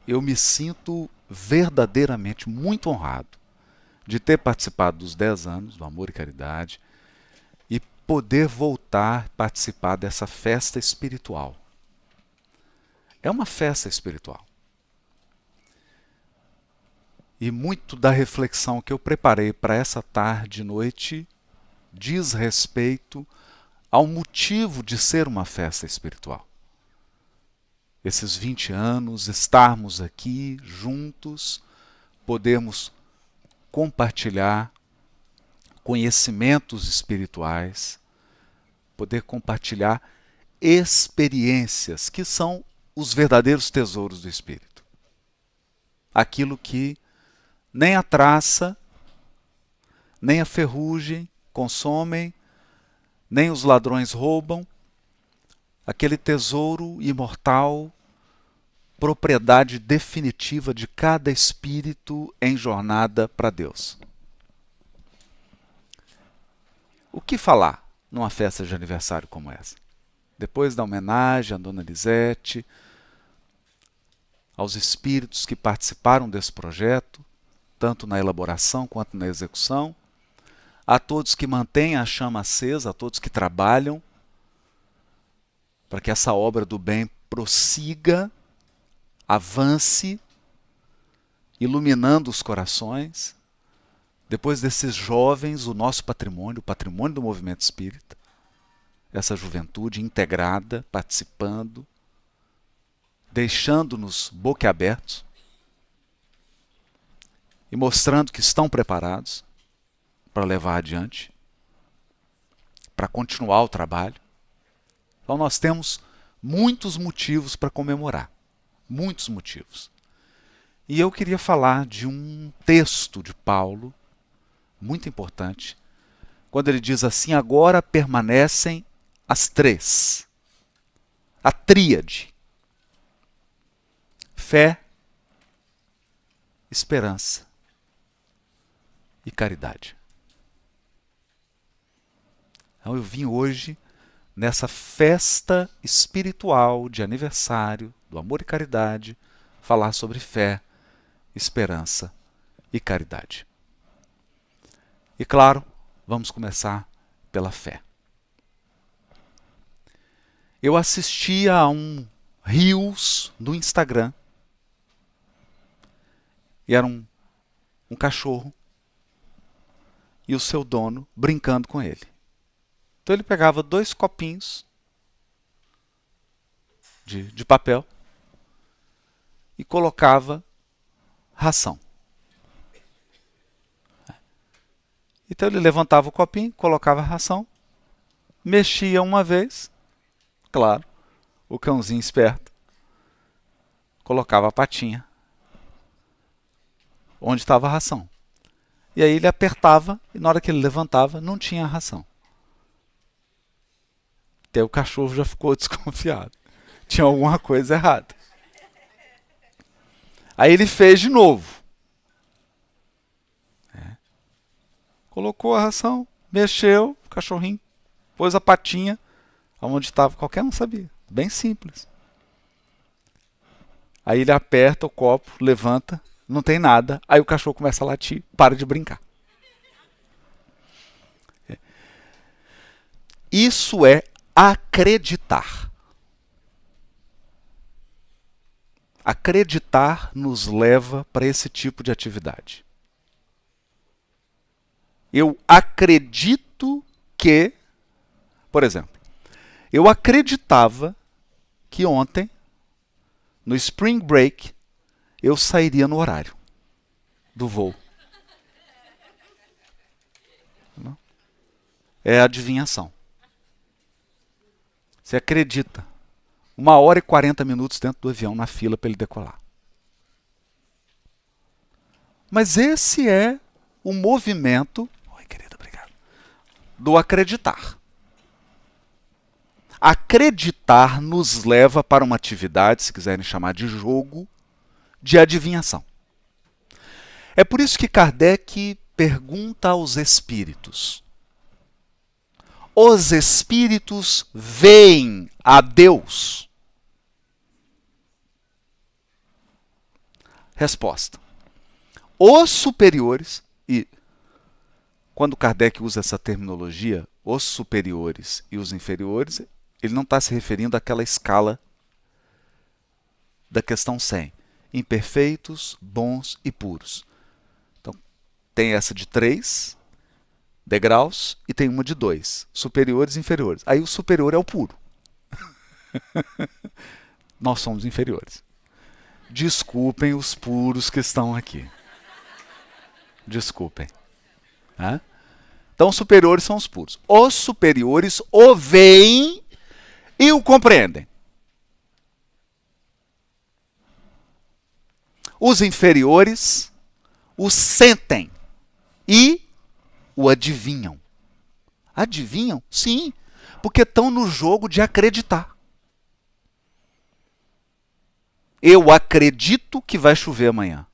eu me sinto verdadeiramente muito honrado de ter participado dos 10 anos do Amor e Caridade e poder voltar a participar dessa festa espiritual. É uma festa espiritual. E muito da reflexão que eu preparei para essa tarde e noite diz respeito ao motivo de ser uma festa espiritual. Esses 20 anos, estarmos aqui juntos, podermos compartilhar conhecimentos espirituais, poder compartilhar experiências que são os verdadeiros tesouros do Espírito. Aquilo que nem a traça, nem a ferrugem consomem, nem os ladrões roubam, aquele tesouro imortal, propriedade definitiva de cada espírito em jornada para Deus. O que falar numa festa de aniversário como essa? Depois da homenagem à Dona Lisete, aos espíritos que participaram desse projeto, tanto na elaboração quanto na execução, a todos que mantêm a chama acesa, a todos que trabalham para que essa obra do bem prossiga, avance, iluminando os corações. Depois desses jovens, o nosso patrimônio, o patrimônio do movimento espírita, essa juventude integrada, participando, deixando-nos boquiabertos e mostrando que estão preparados para levar adiante, para continuar o trabalho. Então nós temos muitos motivos para comemorar, muitos motivos. E eu queria falar de um texto de Paulo, muito importante, quando ele diz assim: agora permanecem as três, a tríade: fé, esperança e caridade. Então eu vim hoje, nessa festa espiritual de aniversário do Amor e Caridade, falar sobre fé, esperança e caridade. E claro, vamos começar pela fé. Eu assistia a um Reels no Instagram, e era um cachorro e o seu dono brincando com ele. Então ele pegava 2 copinhos de papel e colocava ração. Então ele levantava o copinho, colocava a ração, mexia uma vez, claro, o cãozinho esperto, colocava a patinha onde estava a ração. E aí ele apertava e na hora que ele levantava não tinha a ração. Até o cachorro já ficou desconfiado. Tinha alguma coisa errada. Aí ele fez de novo. Colocou a ração, mexeu, o cachorrinho pôs a patinha onde estava. Qualquer um sabia. Bem simples. Aí ele aperta o copo, levanta, não tem nada. Aí o cachorro começa a latir, para de brincar. Isso é acreditar. Acreditar nos leva para esse tipo de atividade. Eu acredito que, por exemplo, eu acreditava que ontem, no Spring Break, eu sairia no horário do voo. Não? É adivinhação. Você acredita. 1h e 40 minutos dentro do avião na fila para ele decolar. Mas esse é o movimento, oi, querida, obrigado, do acreditar. Acreditar nos leva para uma atividade, se quiserem chamar de jogo, de adivinhação. É por isso que Kardec pergunta aos espíritos: os espíritos veem a Deus? Resposta. Os superiores, e quando Kardec usa essa terminologia, os superiores e os inferiores, ele não está se referindo àquela escala da questão 100. Imperfeitos, bons e puros. Então, tem essa de 3 degraus e tem uma de 2. Superiores e inferiores. Aí o superior é o puro. Nós somos inferiores. Desculpem os puros que estão aqui. Desculpem. Hã? Então, os superiores são os puros. Os superiores o veem e o compreendem. Os inferiores o sentem e o adivinham. Adivinham? Sim, porque estão no jogo de acreditar. Eu acredito que vai chover amanhã.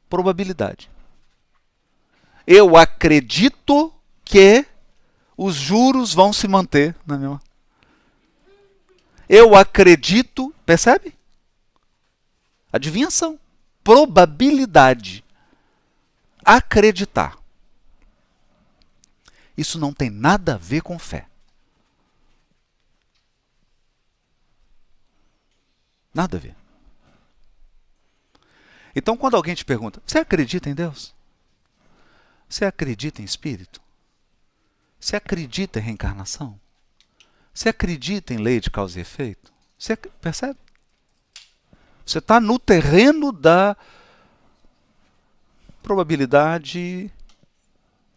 Probabilidade. Eu acredito que os juros vão se manter na mesma. Eu acredito, percebe? Adivinhação. Probabilidade. Acreditar. Isso não tem nada a ver com fé. Nada a ver. Então, quando alguém te pergunta, você acredita em Deus? Você acredita em espírito? Você acredita em reencarnação? Você acredita em lei de causa e efeito? Você percebe? Você está no terreno da probabilidade,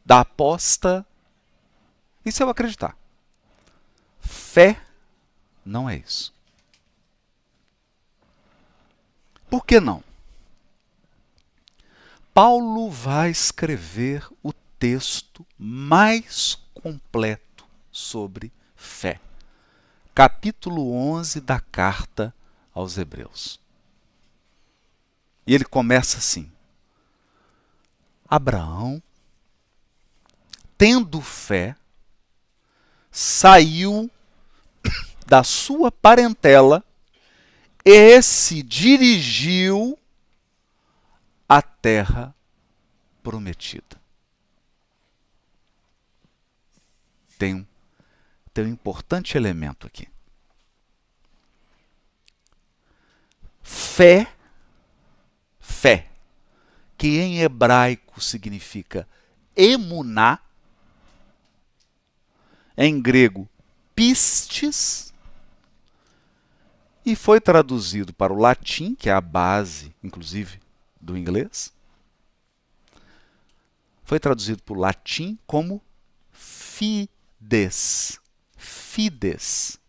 da aposta. Isso é eu acreditar. Fé não é isso. Por que não? Paulo vai escrever o texto mais completo sobre fé. Capítulo 11 da carta aos Hebreus. E ele começa assim: Abraão, tendo fé, saiu da sua parentela e se dirigiu à terra prometida. Tem um importante elemento aqui. Fé, que em hebraico significa emuná, em grego pistes, e foi traduzido para o latim, que é a base, inclusive, do inglês. Foi traduzido para o latim como fides. Fides.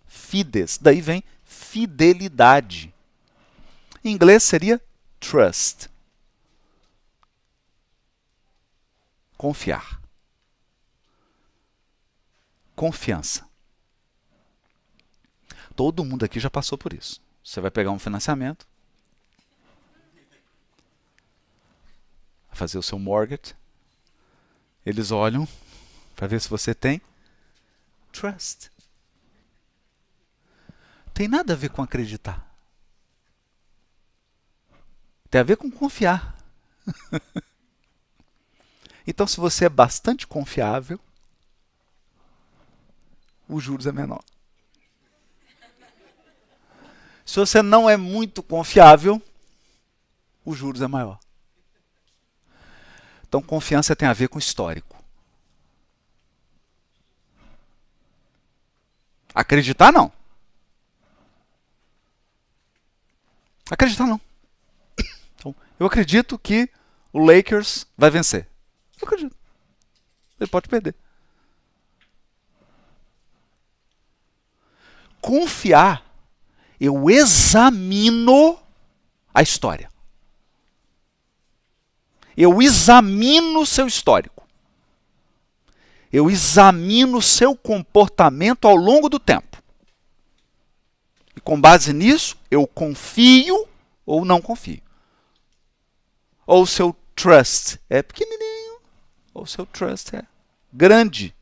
Fides. Daí vem fidelidade. Em inglês seria trust. Confiar. Confiança. Todo mundo aqui já passou por isso. Você vai pegar um financiamento, vai fazer o seu mortgage, eles olham para ver se você tem trust. Tem nada a ver com acreditar. Tem a ver com confiar. Então, se você é bastante confiável, os juros é menor. Se você não é muito confiável, os juros é maior. Então, confiança tem a ver com histórico. Acreditar, não. Acreditar, não. Então, eu acredito que o Lakers vai vencer. Eu acredito. Ele pode perder. Confiar, eu examino a história. Eu examino o seu histórico. Eu examino o seu comportamento ao longo do tempo. E com base nisso, eu confio ou não confio. Ou o seu trust é pequenininho, ou o seu trust é grande.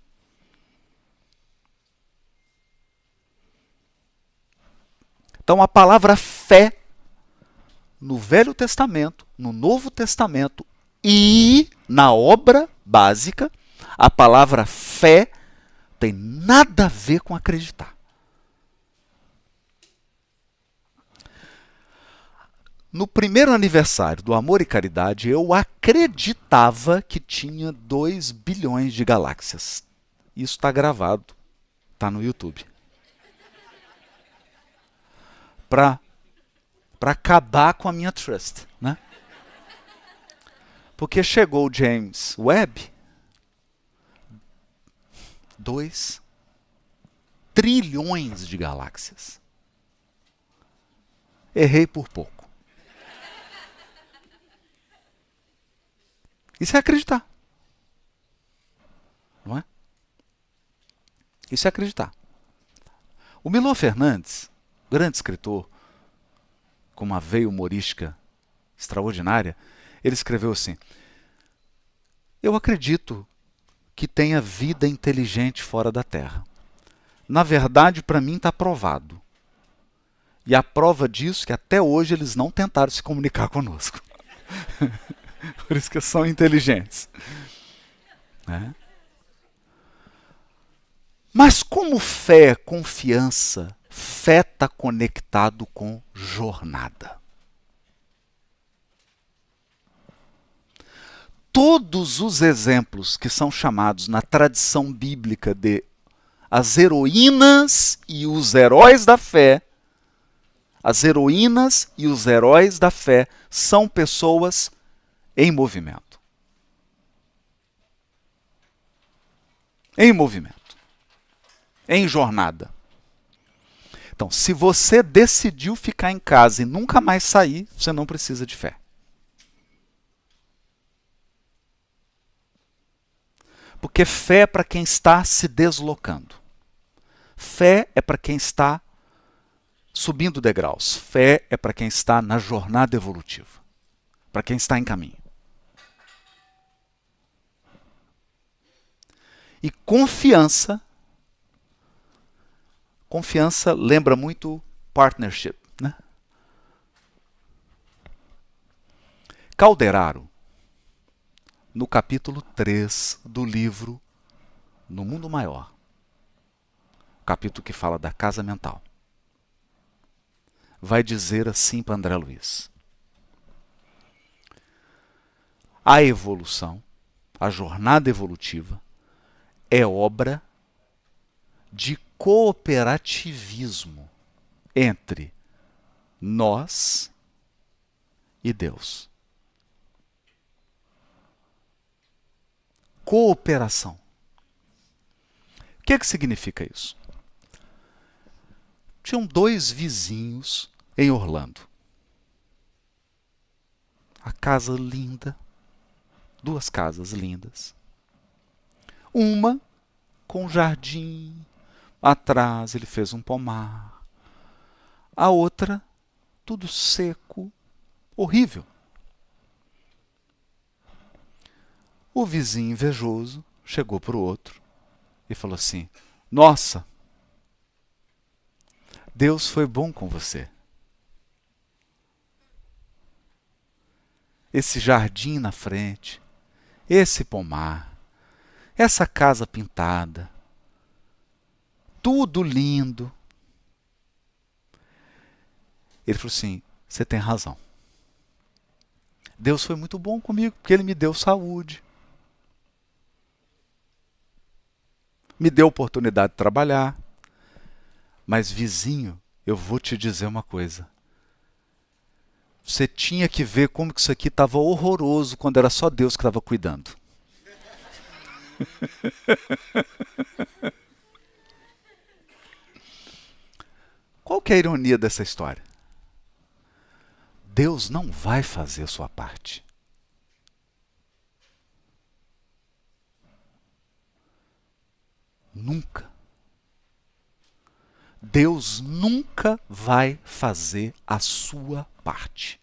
Então a palavra fé no Velho Testamento, no Novo Testamento e na obra básica, a palavra fé tem nada a ver com acreditar. No primeiro aniversário do Amor e Caridade, eu acreditava que tinha 2 bilhões de galáxias. Isso está gravado, está no YouTube. Para acabar com a minha trust, né? Porque chegou o James Webb, 2 trilhões de galáxias. Errei por pouco. Isso é acreditar. Não é? Isso é acreditar. O Milor Fernandes, grande escritor, com uma veia humorística extraordinária, ele escreveu assim: eu acredito que tenha vida inteligente fora da Terra. Na verdade, para mim está provado. E a prova disso é que até hoje eles não tentaram se comunicar conosco. Por isso que são inteligentes. Né? Mas como fé, confiança, fé está conectado com jornada. Todos os exemplos que são chamados na tradição bíblica de as heroínas e os heróis da fé, as heroínas e os heróis da fé são pessoas em movimento. Em movimento. Em jornada. Então, se você decidiu ficar em casa e nunca mais sair, você não precisa de fé. Porque fé é para quem está se deslocando. Fé é para quem está subindo degraus. Fé é para quem está na jornada evolutiva. Para quem está em caminho. E confiança lembra muito partnership, né? Calderaro, no capítulo 3 do livro No Mundo Maior, capítulo que fala da casa mental, vai dizer assim para André Luiz: a evolução, a jornada evolutiva, é obra de cooperativismo entre nós e Deus. Cooperação. O que significa isso? Tinham 2 vizinhos em Orlando. A casa linda, 2 casas lindas. Uma com jardim, atrás ele fez um pomar. A outra, tudo seco, horrível. O vizinho invejoso chegou para o outro e falou assim: nossa, Deus foi bom com você. Esse jardim na frente, esse pomar, essa casa pintada, tudo lindo. Ele falou assim: você tem razão. Deus foi muito bom comigo, porque Ele me deu saúde. Me deu oportunidade de trabalhar. Mas, vizinho, eu vou te dizer uma coisa. Você tinha que ver como que isso aqui estava horroroso quando era só Deus que estava cuidando. Qual que é a ironia dessa história? Deus não vai fazer a sua parte. Nunca. Deus nunca vai fazer a sua parte.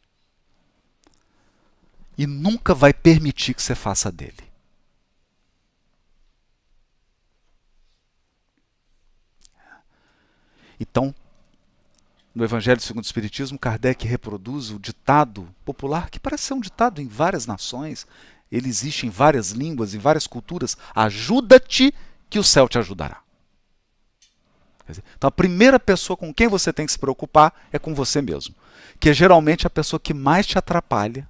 E nunca vai permitir que você faça a dele. Então, No Evangelho segundo o Espiritismo, Kardec reproduz o ditado popular, que parece ser um ditado em várias nações, ele existe em várias línguas, em várias culturas: ajuda-te que o céu te ajudará. Quer dizer, então a primeira pessoa com quem você tem que se preocupar é com você mesmo, que é geralmente a pessoa que mais te atrapalha.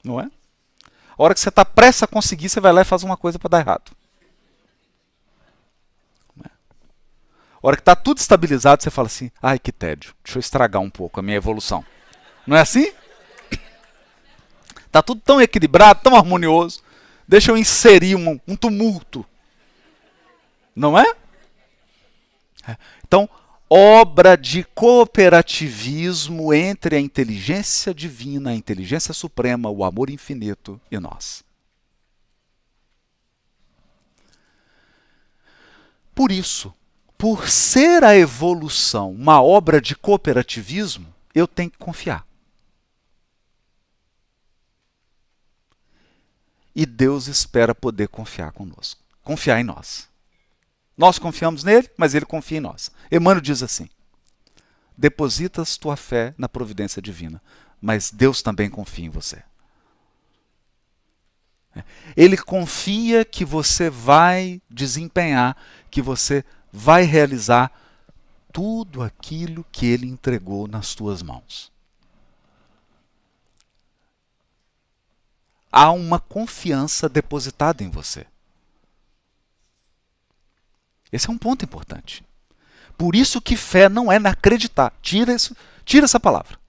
Não é? A hora que você está prestes a conseguir, você vai lá e faz uma coisa para dar errado. A hora que está tudo estabilizado, você fala assim: ai, que tédio, deixa eu estragar um pouco a minha evolução. Não é assim? Está tudo tão equilibrado, tão harmonioso, deixa eu inserir um tumulto. Não é? Então, obra de cooperativismo entre a inteligência divina, a inteligência suprema, o amor infinito e nós. Por isso, por ser a evolução uma obra de cooperativismo, eu tenho que confiar. E Deus espera poder confiar conosco, confiar em nós. Nós confiamos nele, mas ele confia em nós. Emmanuel diz assim: depositas tua fé na providência divina, mas Deus também confia em você. Ele confia que você vai desempenhar, que você vai realizar tudo aquilo que ele entregou nas tuas mãos. Há uma confiança depositada em você. Esse é um ponto importante. Por isso que fé não é acreditar. Tira essa palavra.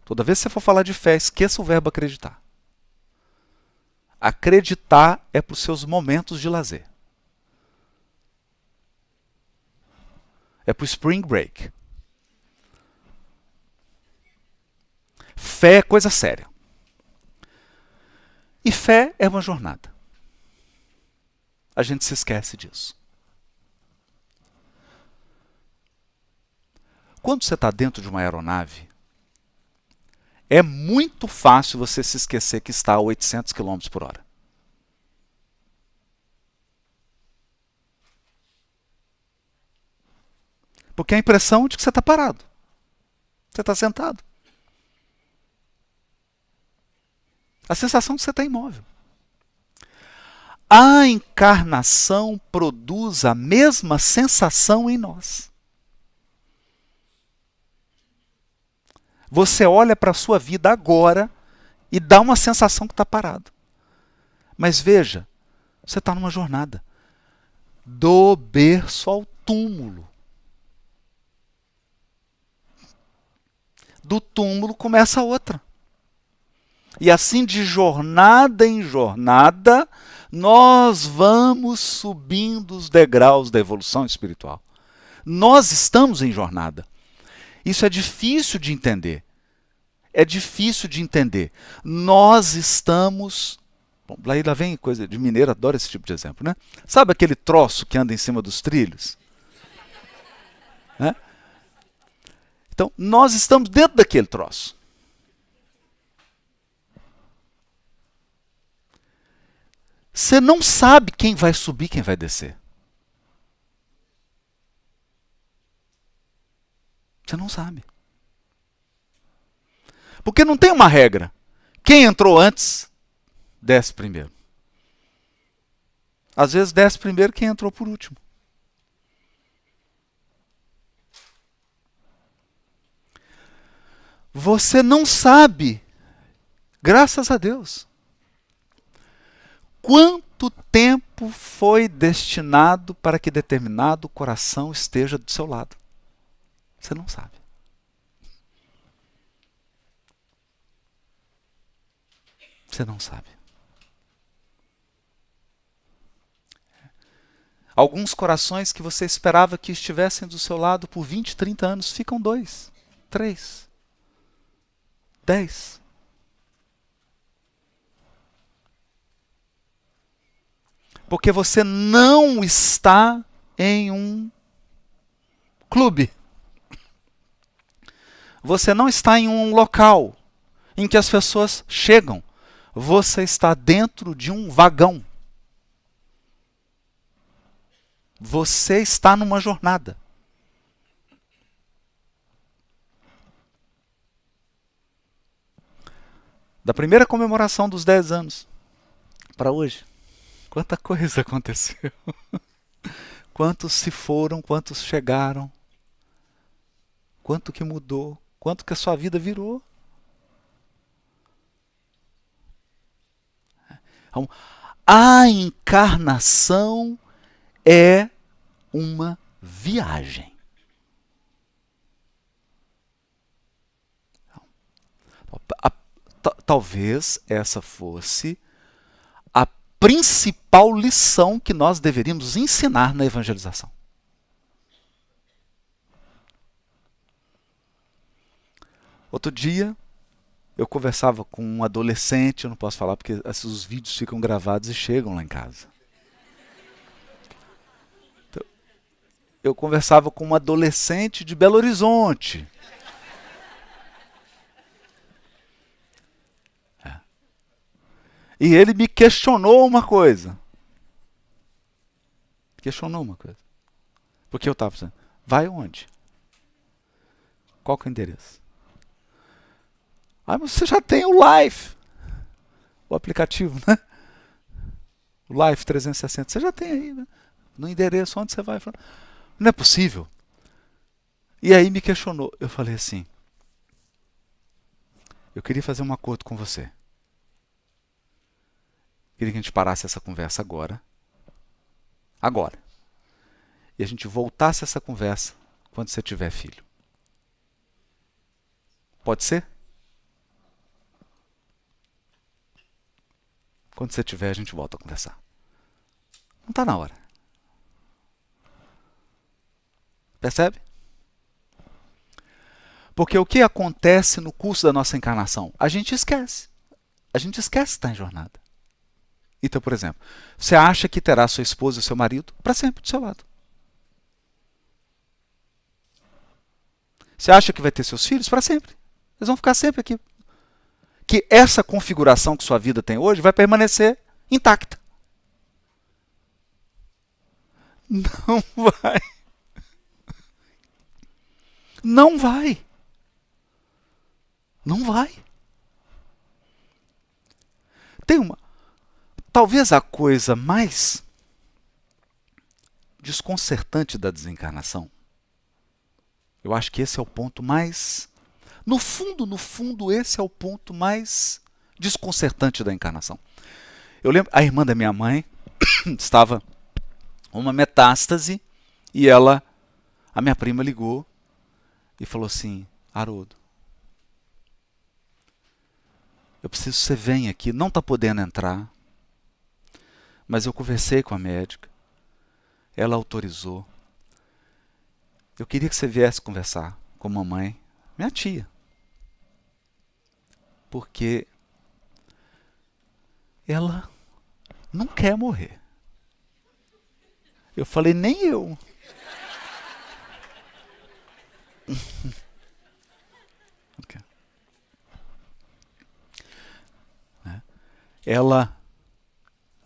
Toda vez que você for falar de fé, esqueça o verbo acreditar. Acreditar é para os seus momentos de lazer. É para o spring break. Fé é coisa séria. E fé é uma jornada. A gente se esquece disso. Quando você está dentro de uma aeronave, é muito fácil você se esquecer que está a 800 km por hora. Porque a impressão de que você está parado. Você está sentado. A sensação de que você está imóvel. A encarnação produz a mesma sensação em nós. Você olha para a sua vida agora e dá uma sensação que está parado. Mas veja, você está numa jornada. Do berço ao túmulo. Do túmulo começa outra. E assim, de jornada em jornada, nós vamos subindo os degraus da evolução espiritual. Nós estamos em jornada. Isso é difícil de entender. É difícil de entender. Nós estamos... Bom, lá vem coisa de mineiro, adoro esse tipo de exemplo, né? Sabe aquele troço que anda em cima dos trilhos? Né? Então, nós estamos dentro daquele troço. Você não sabe quem vai subir, quem vai descer. Você não sabe. Porque não tem uma regra. Quem entrou antes, desce primeiro. Às vezes desce primeiro quem entrou por último. Você não sabe, graças a Deus, quanto tempo foi destinado para que determinado coração esteja do seu lado. Você não sabe. Você não sabe. Alguns corações que você esperava que estivessem do seu lado por 20, 30 anos, ficam 2, 3, 10. Porque você não está em um clube. Você não está em um local em que as pessoas chegam. Você está dentro de um vagão. Você está numa jornada. Da primeira comemoração dos 10 anos para hoje, quanta coisa aconteceu. Quantos se foram, quantos chegaram, quanto que mudou, quanto que a sua vida virou. Então, a encarnação é uma viagem. Talvez essa fosse a principal lição que nós deveríamos ensinar na evangelização. Outro dia, eu conversava com um adolescente, eu não posso falar porque os vídeos ficam gravados e chegam lá em casa. Então, eu conversava com um adolescente de Belo Horizonte. E ele me questionou uma coisa. Porque eu estava dizendo, vai onde? Qual que é o endereço? Ah, mas você já tem o Life. O aplicativo, né? O Life 360. Você já tem aí, né? No endereço onde você vai. Não é possível. E aí me questionou. Eu falei assim, eu queria fazer um acordo com você. Queria que a gente parasse essa conversa agora. Agora. E a gente voltasse essa conversa quando você tiver filho. Pode ser? Quando você tiver, a gente volta a conversar. Não está na hora. Percebe? Porque o que acontece no curso da nossa encarnação? A gente esquece. A gente esquece que está em jornada. Então, por exemplo, você acha que terá sua esposa e seu marido para sempre do seu lado. Você acha que vai ter seus filhos para sempre. Eles vão ficar sempre aqui. Que essa configuração que sua vida tem hoje vai permanecer intacta. Não vai. Não vai. Não vai. Tem uma. Talvez a coisa mais desconcertante da desencarnação. Eu acho que esse é o ponto mais. No fundo, esse é o ponto mais desconcertante da encarnação. Eu lembro, a irmã da minha mãe estava uma metástase e a minha prima ligou e falou assim, Haroldo, eu preciso que você venha aqui, não está podendo entrar, mas eu conversei com a médica, ela autorizou. Eu queria que você viesse conversar com a mamãe, minha tia. Porque ela não quer morrer. Eu falei, nem eu. Okay. Ela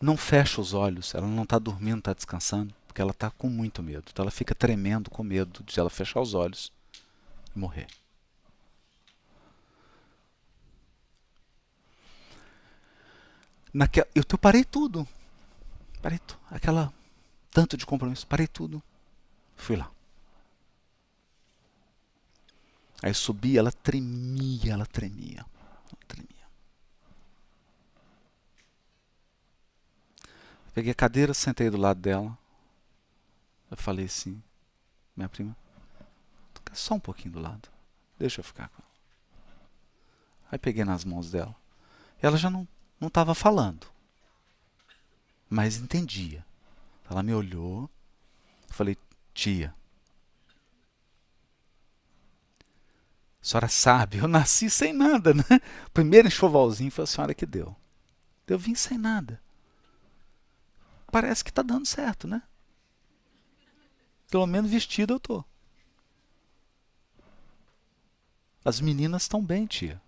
não fecha os olhos, ela não está dormindo, está descansando, porque ela está com muito medo. Então ela fica tremendo com medo de ela fechar os olhos e morrer. Eu parei tudo. Aquela tanto de compromisso, parei tudo. Fui lá. Aí subi, ela tremia. Peguei a cadeira, sentei do lado dela. Eu falei assim, minha prima, fica só um pouquinho do lado. Deixa eu ficar com ela. Aí peguei nas mãos dela. Ela já não estava falando, mas entendia. Ela me olhou. Eu falei, tia, a senhora sabe, eu nasci sem nada, né? O primeiro enxovalzinho foi a senhora que deu. Eu vim sem nada. Parece que está dando certo, né? Pelo menos vestido eu tô. As meninas estão bem, tia.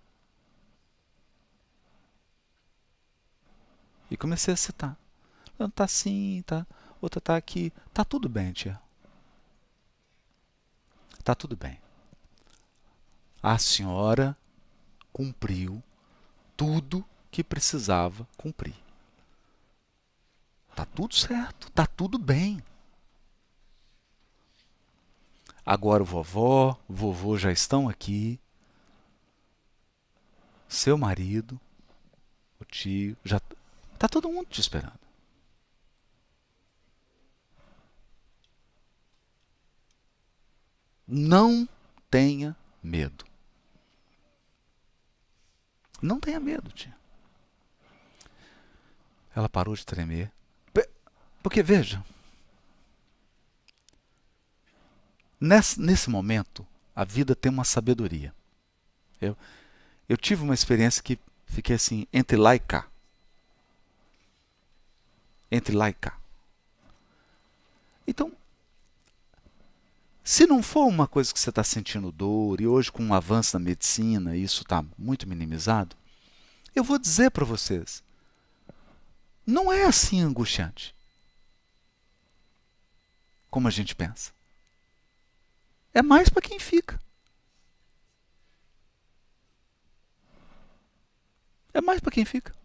E comecei a citar. Tá assim, tá. outra está aqui. Está tudo bem, tia. Está tudo bem. A senhora cumpriu tudo que precisava cumprir. Está tudo certo, está tudo bem. Agora o vovô já estão aqui. Seu marido, o tio, já está todo mundo te esperando. Não tenha medo. Não tenha medo, tia. Ela parou de tremer. Porque, veja, nesse momento, a vida tem uma sabedoria. Eu tive uma experiência que fiquei assim, entre lá e cá. Entre lá e cá. Então, se não for uma coisa que você está sentindo dor, e hoje com o avanço da medicina isso está muito minimizado, eu vou dizer para vocês, não é assim angustiante, como a gente pensa. É mais para quem fica. É mais para quem fica.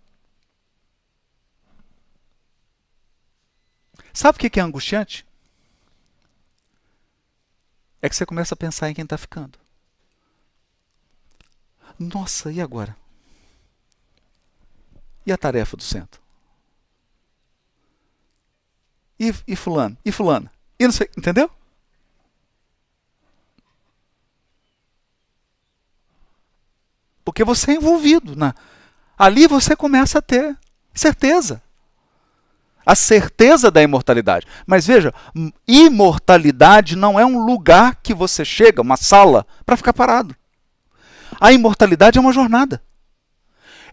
Sabe o que é angustiante? É que você começa a pensar em quem está ficando. Nossa, e agora? E a tarefa do centro? E fulano? E fulano? E não sei, entendeu? Porque você é envolvido. Ali você começa a ter certeza. A certeza da imortalidade. Mas veja, imortalidade não é um lugar que você chega, uma sala, para ficar parado. A imortalidade é uma jornada.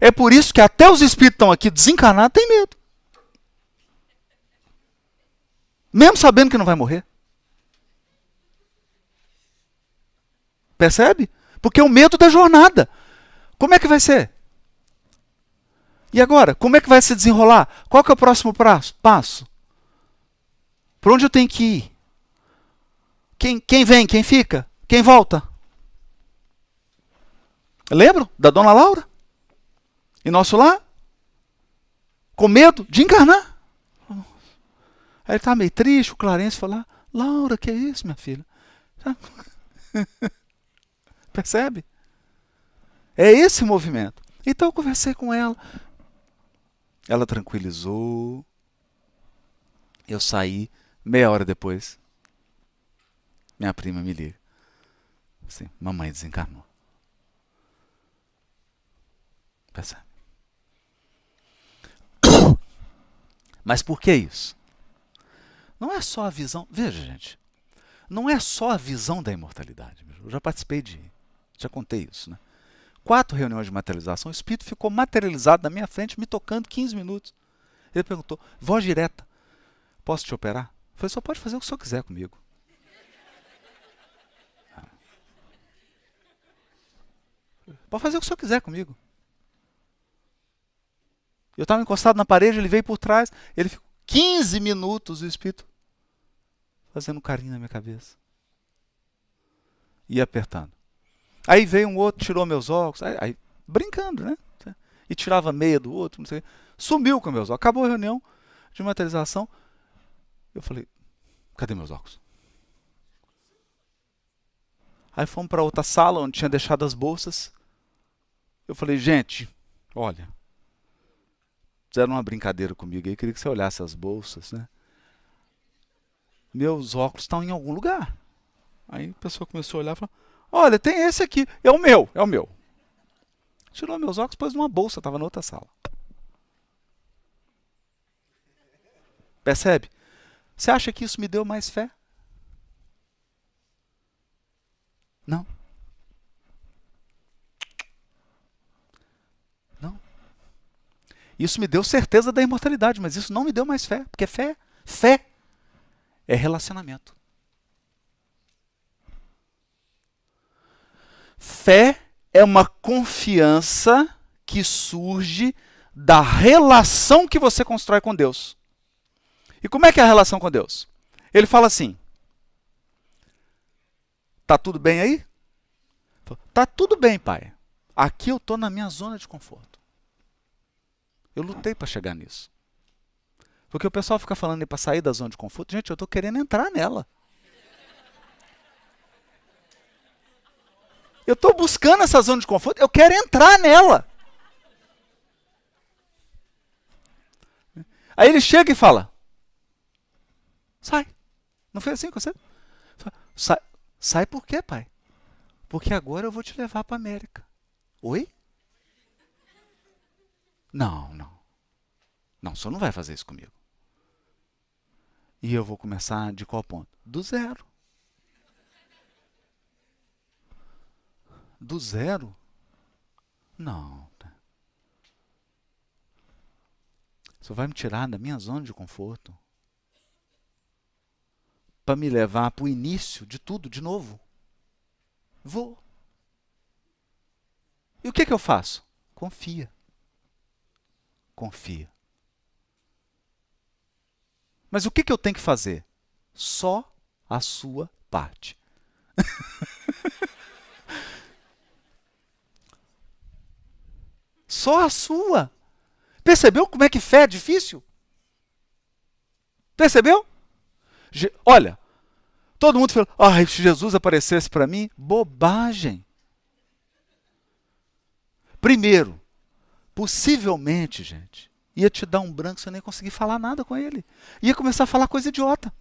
É por isso que até os espíritos estão aqui desencarnados têm medo. Mesmo sabendo que não vai morrer. Percebe? Porque é o medo da jornada. Como é que vai ser? E agora? Como é que vai se desenrolar? Qual que é o próximo passo? Para onde eu tenho que ir? Quem vem? Quem fica? Quem volta? Lembram da Dona Laura? E nosso lar? Com medo de encarnar. Aí ele estava meio triste, o Clarence falou, Laura, que é isso, minha filha? Percebe? É esse movimento. Então eu conversei com ela. Ela tranquilizou. Eu saí. Meia hora depois, minha prima me liga. Assim, mamãe desencarnou. Percebe? Mas por que isso? Não é só a visão... Veja, gente. Não é só a visão da imortalidade. Eu já participei já contei isso, né? 4 reuniões de materialização, o espírito ficou materializado na minha frente, me tocando 15 minutos. Ele perguntou, voz direta, posso te operar? Eu falei, só pode fazer o que o senhor quiser comigo. Pode fazer o que o senhor quiser comigo. Eu estava encostado na parede, ele veio por trás, ele ficou 15 minutos, o espírito, fazendo carinho na minha cabeça. E apertando. Aí veio um outro, tirou meus óculos, aí brincando, né? E tirava meia do outro, não sei. Sumiu com meus óculos. Acabou a reunião de materialização. Eu falei, cadê meus óculos? Aí fomos para outra sala, onde tinha deixado as bolsas. Eu falei, gente, olha, fizeram uma brincadeira comigo aí, queria que você olhasse as bolsas, né? Meus óculos estão em algum lugar. Aí a pessoa começou a olhar e falou, olha, tem esse aqui, é o meu. Tirou meus óculos, pôs numa bolsa, estava na outra sala. Percebe? Você acha que isso me deu mais fé? Não. Não. Isso me deu certeza da imortalidade, mas isso não me deu mais fé, porque fé é relacionamento. Fé é uma confiança que surge da relação que você constrói com Deus. E como é que é a relação com Deus? Ele fala assim: tá tudo bem aí? Tá tudo bem, pai. Aqui eu estou na minha zona de conforto. Eu lutei para chegar nisso. Porque o pessoal fica falando para sair da zona de conforto. Gente, eu estou querendo entrar nela. Eu estou buscando essa zona de conforto, eu quero entrar nela. Aí ele chega e fala: sai. Não foi assim com você? Sai por quê, pai? Porque agora eu vou te levar para a América. Oi? Não. Não, o senhor não vai fazer isso comigo. E eu vou começar de qual ponto? Do zero. Do zero? Não. O senhor vai me tirar da minha zona de conforto para me levar para o início de tudo de novo? Vou. E o que eu faço? Confia. Confia. Mas o que eu tenho que fazer? Só a sua parte. Só a sua. Percebeu como é que fé é difícil? Percebeu? Olha, todo mundo fala: se Jesus aparecesse para mim, bobagem. Primeiro, possivelmente, gente, ia te dar um branco, você nem conseguir falar nada com ele. Ia começar a falar coisa idiota.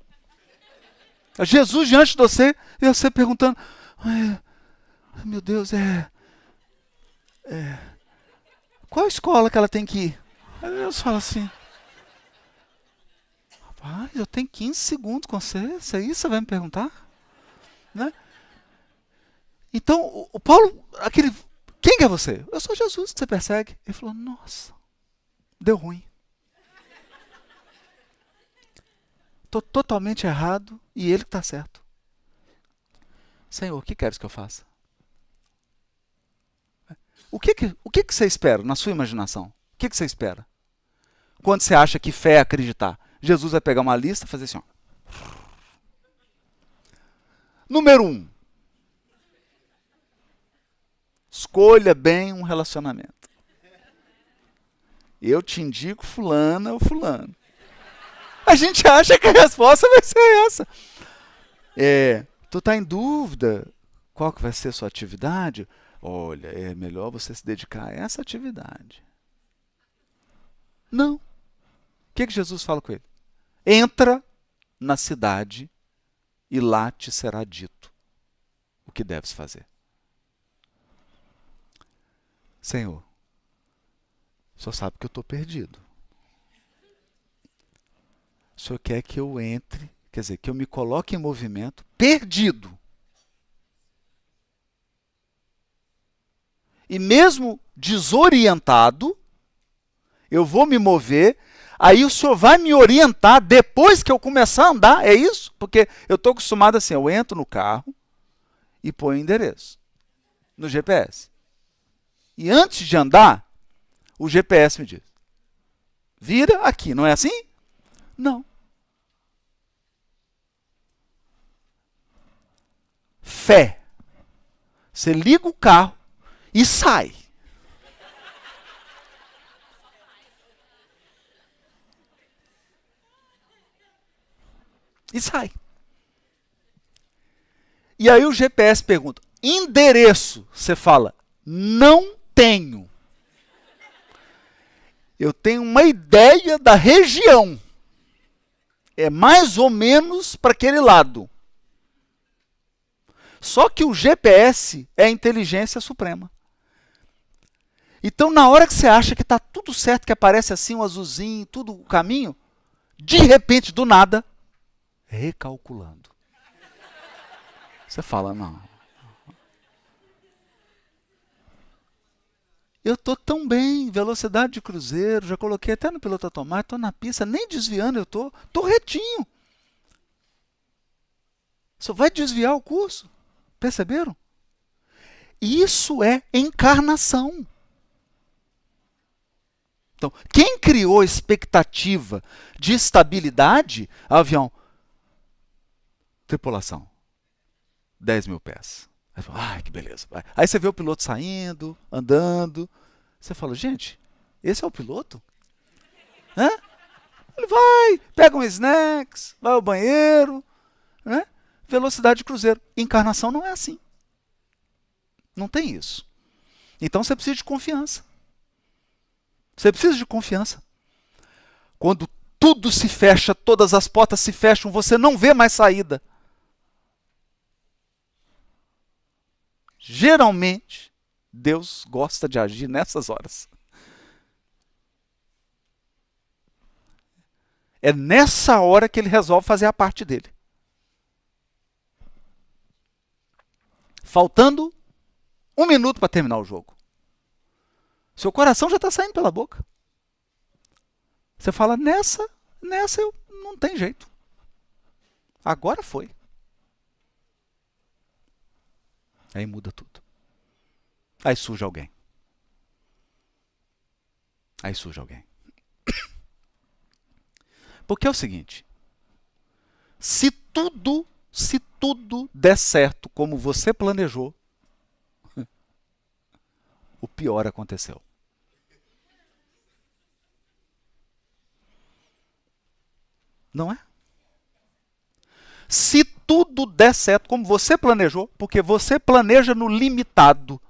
Jesus diante de você, e você perguntando: meu Deus, qual escola que ela tem que ir? Aí Deus fala assim: rapaz, eu tenho 15 segundos com você, isso aí você vai me perguntar? Né? Então, o Paulo, quem é você? Eu sou Jesus que você persegue. Ele falou: nossa, deu ruim. Estou totalmente errado e ele que está certo. Senhor, o que queres que eu faça? O que você espera na sua imaginação? O que você espera? Quando você acha que fé é acreditar? Jesus vai pegar uma lista e fazer assim, ó. Número 1. Escolha bem um relacionamento. Eu te indico fulana ou fulano. A gente acha que a resposta vai ser essa. Tu está em dúvida qual que vai ser a sua atividade? Olha, é melhor você se dedicar a essa atividade. Não. O que Jesus fala com ele? Entra na cidade e lá te será dito o que deves fazer. Senhor, o Senhor sabe que eu estou perdido. O Senhor quer que eu entre, quer dizer, que eu me coloque em movimento, perdido. E mesmo desorientado, eu vou me mover, aí o Senhor vai me orientar depois que eu começar a andar, é isso? Porque eu estou acostumado assim, eu entro no carro e ponho o endereço no GPS. E antes de andar, o GPS me diz: vira aqui, não é assim? Não. Fé. Você liga o carro e sai. E sai. E aí o GPS pergunta: endereço? Você fala: não tenho. Eu tenho uma ideia da região. É mais ou menos para aquele lado. Só que o GPS é a inteligência suprema. Então, na hora que você acha que está tudo certo, que aparece assim um azulzinho, tudo o caminho, de repente, do nada, recalculando. Você fala: não. Eu estou tão bem, velocidade de cruzeiro, já coloquei até no piloto automático, estou na pista, nem desviando eu estou retinho. Só vai desviar o curso. Perceberam? Isso é encarnação. Então, quem criou expectativa de estabilidade, avião, tripulação, 10 mil pés. Aí fala, ai, que beleza. Vai. Aí você vê o piloto saindo, andando. Você fala, gente, esse é o piloto? Hã? Ele vai, pega um snacks, vai ao banheiro, né? Velocidade de cruzeiro. Encarnação não é assim. Não tem isso. Então você precisa de confiança. Você precisa de confiança. Quando tudo se fecha, todas as portas se fecham, você não vê mais saída. Geralmente, Deus gosta de agir nessas horas. É nessa hora que ele resolve fazer a parte dele. Faltando 1 minuto para terminar o jogo. Seu coração já está saindo pela boca. Você fala, nessa eu não tem jeito. Agora foi. Aí muda tudo. Aí surge alguém. Aí surge alguém. Porque é o seguinte, se tudo der certo como você planejou, o pior aconteceu. Não é? Se tudo der certo como você planejou, porque você planeja no limitado,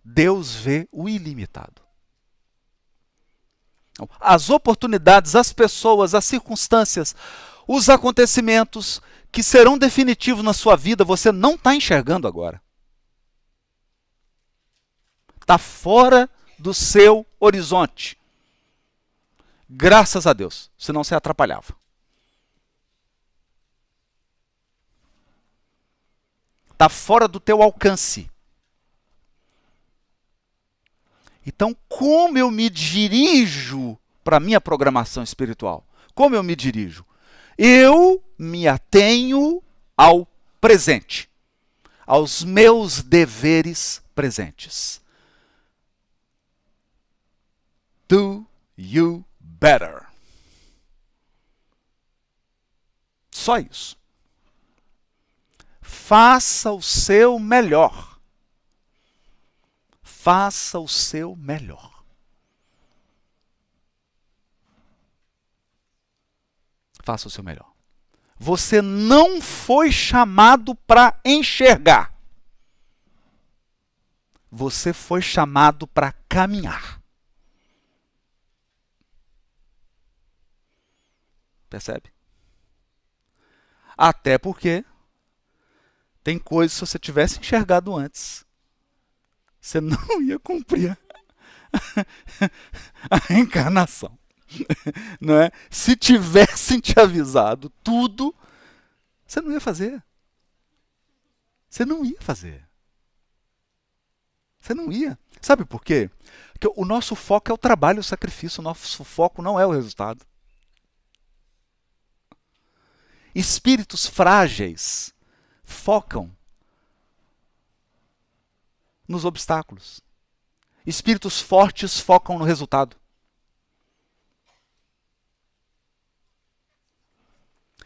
Deus vê o ilimitado. As oportunidades, as pessoas, as circunstâncias, os acontecimentos que serão definitivos na sua vida, você não está enxergando agora. Está fora do seu horizonte. Graças a Deus, senão você atrapalhava. Está fora do teu alcance. Então, como eu me dirijo para a minha programação espiritual? Como eu me dirijo? Eu me atenho ao presente, aos meus deveres presentes. Do you better. Só isso. Faça o seu melhor. Faça o seu melhor. Faça o seu melhor. Você não foi chamado para enxergar. Você foi chamado para caminhar. Percebe? Até porque tem coisas, se você tivesse enxergado antes, você não ia cumprir a reencarnação. Não é? Se tivessem te avisado tudo, você não ia fazer. Você não ia fazer. Você não ia. Sabe por quê? Porque o nosso foco é o trabalho e o sacrifício. O nosso foco não é o resultado. Espíritos frágeis focam nos obstáculos. Espíritos fortes focam no resultado.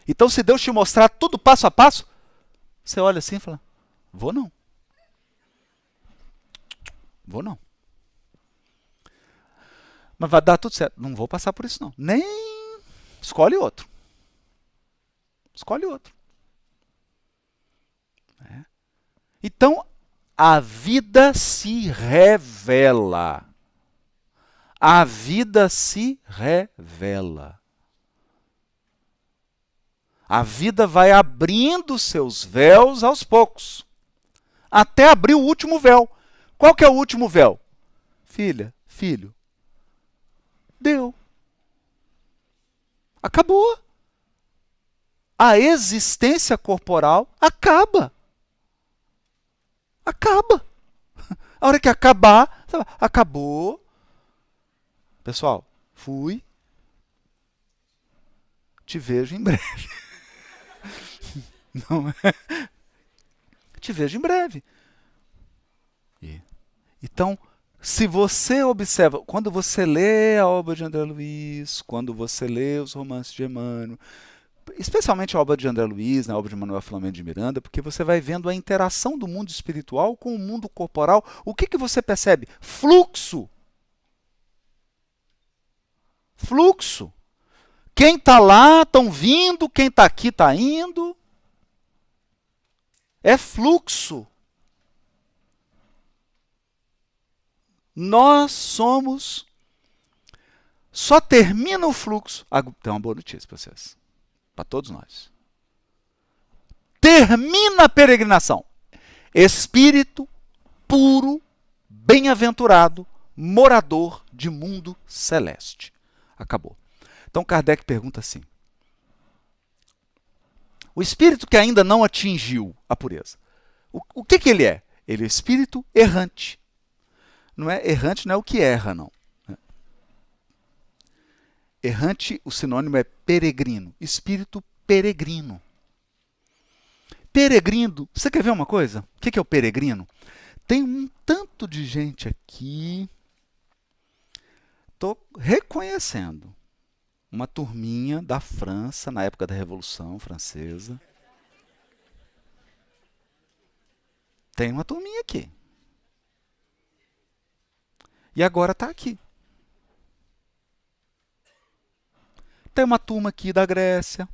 Então, se Deus te mostrar tudo passo a passo, você olha assim e fala, vou não. Vou não. Mas vai dar tudo certo. Não vou passar por isso não. Nem escolhe outro. Escolhe outro. É. Então, a vida se revela. A vida se revela. A vida vai abrindo seus véus aos poucos. Até abrir o último véu. Qual que é o último véu? Filha, filho. Deu. Acabou. A existência corporal acaba. Acaba. A hora que acabar, acabou. Pessoal, fui. Te vejo em breve. Não é? Te vejo em breve. Então, Se você observa, quando você lê a obra de André Luiz, quando você lê os romances de Emmanuel, especialmente a obra de André Luiz, né, a obra de Manuel Filomeno de Miranda, porque você vai vendo a interação do mundo espiritual com o mundo corporal. O que você percebe? Fluxo. Fluxo. Quem está lá estão vindo, quem está aqui está indo. É fluxo. Nós somos. Só termina o fluxo. Tem uma boa notícia para vocês. Para todos nós. Termina a peregrinação. Espírito puro, bem-aventurado, morador de mundo celeste. Acabou. Então Kardec pergunta assim: o espírito que ainda não atingiu a pureza, o que ele é? Ele é espírito errante. Não é errante, não é o que erra, não. Errante, o sinônimo é peregrino. Espírito peregrino. Peregrino, você quer ver uma coisa? O que é o peregrino? Tem um tanto de gente aqui. Estou reconhecendo uma turminha da França, na época da Revolução Francesa. Tem uma turminha aqui. E agora está aqui. Tem uma turma aqui da Grécia.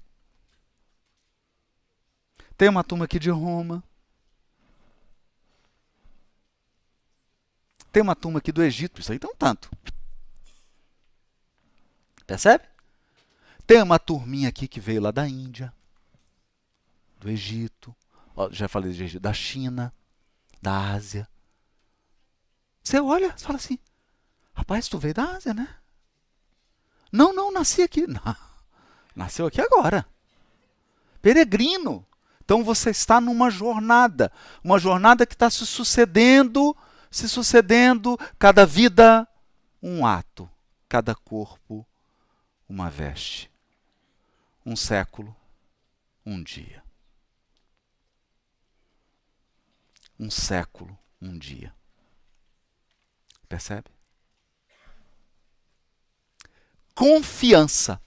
Tem uma turma aqui de Roma. Tem uma turma aqui do Egito. Isso aí tem um tanto. Percebe? Tem uma turminha aqui que veio lá da Índia, do Egito. Ó, já falei do Egito, da China, da Ásia. Você olha e fala assim: rapaz, tu veio da Ásia, né? Não, nasci aqui. Não, nasceu aqui agora. Peregrino. Então você está numa jornada. Uma jornada que está se sucedendo, cada vida um ato, cada corpo uma veste. Um século, um dia. Um século, um dia. Percebe? Confiança.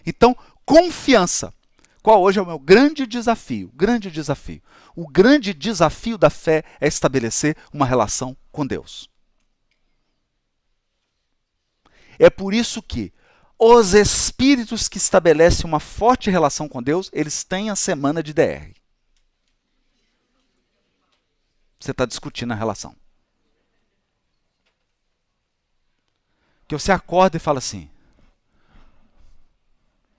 Então, confiança. Qual hoje é o meu grande desafio? Grande desafio. O grande desafio da fé é estabelecer uma relação com Deus. É por isso que os espíritos que estabelecem uma forte relação com Deus, eles têm a semana de DR. Você está discutindo a relação. Que você acorda e fala assim: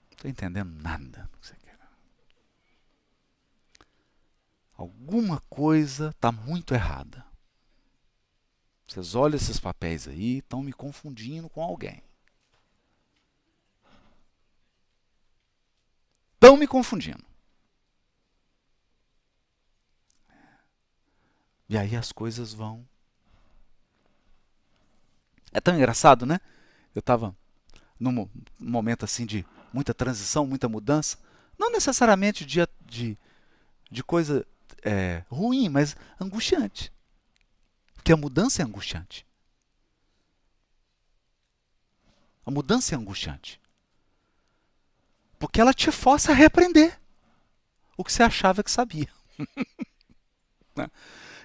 não estou entendendo nada. Alguma coisa está muito errada. Vocês olham esses papéis aí, estão me confundindo com alguém. Estão me confundindo. E aí as coisas vão. É tão engraçado, né? Eu estava num momento assim de muita transição, muita mudança. Não necessariamente de coisa ruim, mas angustiante. Porque a mudança é angustiante. A mudança é angustiante. Porque ela te força a reaprender o que você achava que sabia.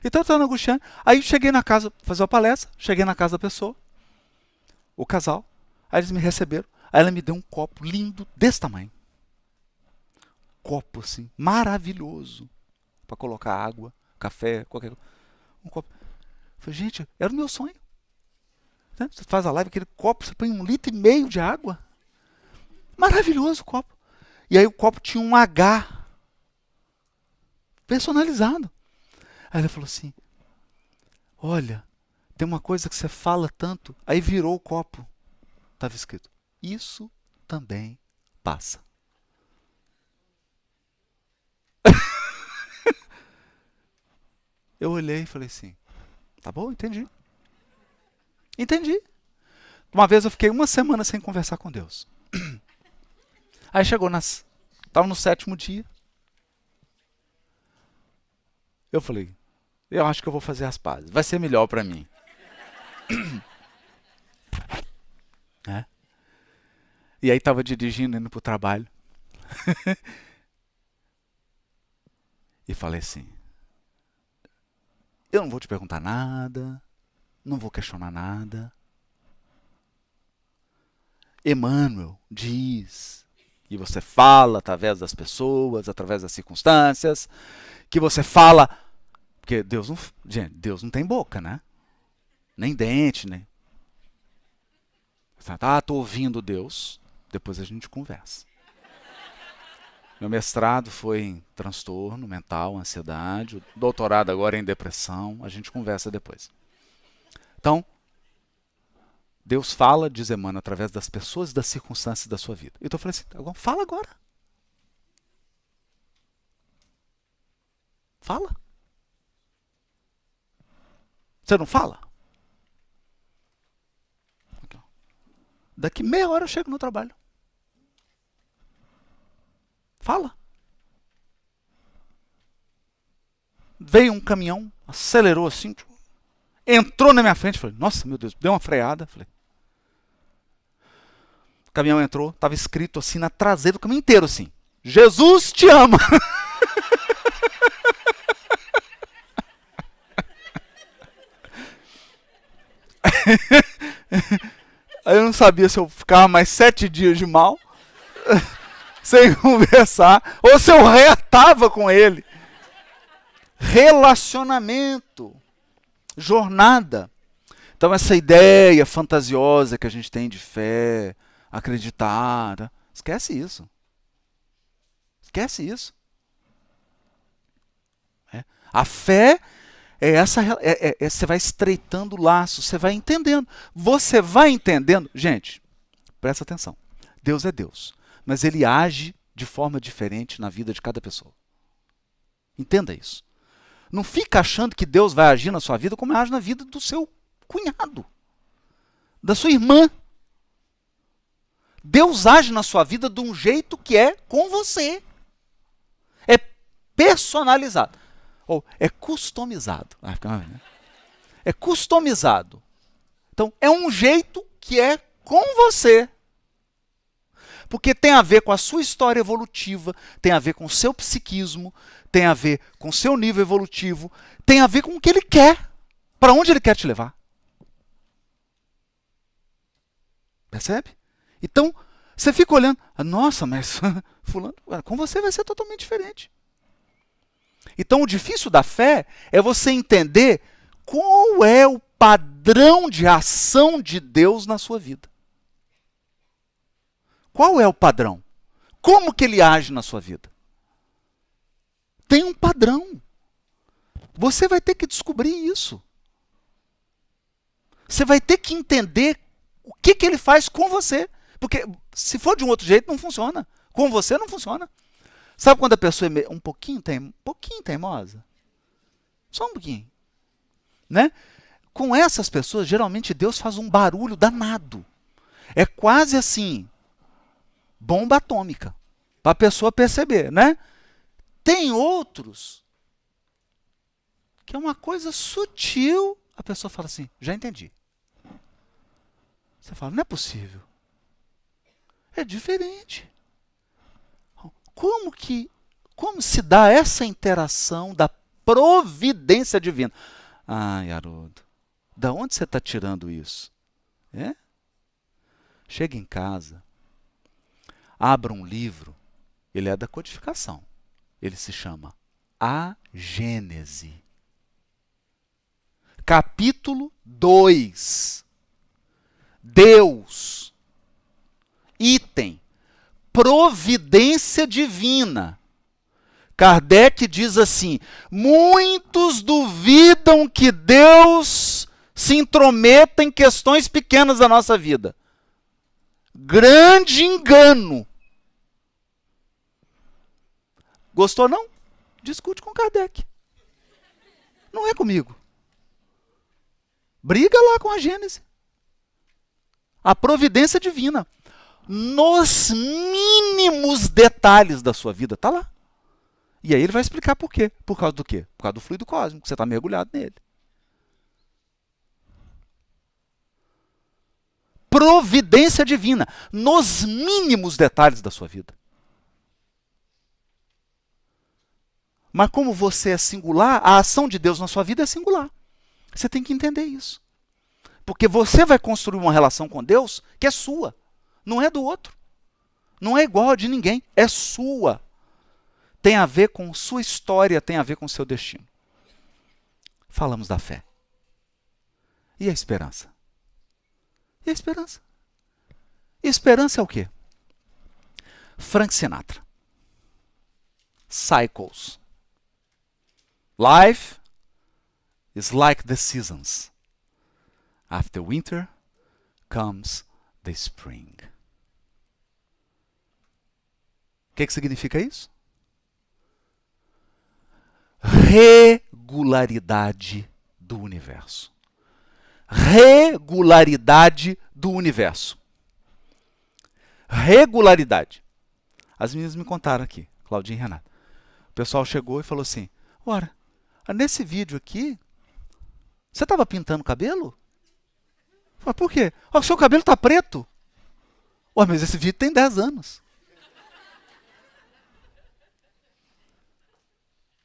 Então eu estava angustiante. Aí cheguei na casa, fazer uma palestra, cheguei na casa da pessoa, o casal, aí eles me receberam, aí ela me deu um copo lindo desse tamanho. Copo assim, maravilhoso, para colocar água, café, qualquer coisa. Um copo. Eu falei, gente, era o meu sonho. Você faz a live, aquele copo, você põe 1,5 litro de água. Maravilhoso o copo. E aí o copo tinha um H personalizado. Aí ela falou assim: olha, tem uma coisa que você fala tanto. Aí virou o copo. Estava escrito: isso também passa. Eu olhei e falei assim: tá bom, entendi. Entendi. Uma vez eu fiquei 1 semana sem conversar com Deus. Aí chegou estava no 7º dia. Eu falei: eu acho que eu vou fazer as pazes. Vai ser melhor para mim. É. E aí estava dirigindo, indo para o trabalho. E falei assim, eu não vou te perguntar nada, não vou questionar nada. Emmanuel diz que você fala através das pessoas, através das circunstâncias, que você fala... Porque Deus não, gente, Deus não tem boca, né? Nem dente, né? Tô ouvindo Deus, depois a gente conversa. Meu mestrado foi em transtorno mental, ansiedade, o doutorado agora é em depressão, a gente conversa depois. Então, Deus fala, diz Emmanuel, através das pessoas e das circunstâncias da sua vida. Então eu falei assim, fala agora. Fala. Você não fala? Daqui meia hora eu chego no trabalho. Fala. Veio um caminhão, acelerou assim, entrou na minha frente, falei, nossa, meu Deus, deu uma freada. Falei. O caminhão entrou, estava escrito assim na traseira do caminhão inteiro, assim, Jesus te ama. Aí eu não sabia se eu ficava mais 7 dias de mal, sem conversar, ou se eu reatava com ele. Relacionamento, jornada. Então essa ideia fantasiosa que a gente tem de fé, acreditar, esquece isso. Esquece isso. A fé é essa, você vai estreitando o laço, você vai entendendo. Você vai entendendo. Gente, presta atenção. Deus é Deus, mas ele age de forma diferente na vida de cada pessoa. Entenda isso. Não fica achando que Deus vai agir na sua vida como age na vida do seu cunhado, da sua irmã. Deus age na sua vida de um jeito que é com você. É personalizado. Ou é customizado. É customizado. Então, é um jeito que é com você. Porque tem a ver com a sua história evolutiva, tem a ver com o seu psiquismo, tem a ver com o seu nível evolutivo, tem a ver com o que ele quer. Para onde ele quer te levar. Percebe? Então, você fica olhando, nossa, mas fulano, com você vai ser totalmente diferente. Então, o difícil da fé é você entender qual é o padrão de ação de Deus na sua vida. Qual é o padrão? Como que ele age na sua vida? Tem um padrão. Você vai ter que descobrir isso. Você vai ter que entender o que ele faz com você. Porque se for de um outro jeito, não funciona. Com você, não funciona. Sabe quando a pessoa é um pouquinho teimosa? Só um pouquinho. Né? Com essas pessoas, geralmente Deus faz um barulho danado. É quase assim, bomba atômica. Para a pessoa perceber, né? Tem outros que é uma coisa sutil. A pessoa fala assim, já entendi. Você fala, não é possível. É diferente. Como se dá essa interação da providência divina? Ai, Haroldo, da onde você está tirando isso? É? Chega em casa, abra um livro, ele é da codificação. Ele se chama A Gênese. Capítulo 2. Deus. Item. Providência divina. Kardec diz assim, muitos duvidam que Deus se intrometa em questões pequenas da nossa vida. Grande engano. Gostou não? Discute com Kardec. Não é comigo. Briga lá com a Gênese. A providência divina. Nos mínimos detalhes da sua vida, está lá. E aí ele vai explicar por quê. Por causa do quê? Por causa do fluido cósmico, você está mergulhado nele. providência divina, nos mínimos detalhes da sua vida. Mas como você é singular, a ação de Deus na sua vida é singular. Você tem que entender isso. Porque você vai construir uma relação com Deus que é sua, não é do outro. Não é igual a de ninguém, é sua. Tem a ver com sua história, tem a ver com seu destino. Falamos da fé. E a esperança? E a esperança? E esperança é o quê? Frank Sinatra. Cycles. Life is like the seasons. After winter comes the spring. O que significa isso? Regularidade do universo. Regularidade do universo. Regularidade. As meninas me contaram aqui, Claudinha e Renata. O pessoal chegou e falou assim, ora, nesse vídeo aqui, você estava pintando o cabelo? Mas por quê? O seu cabelo está preto. Ué, mas esse vídeo tem 10 anos.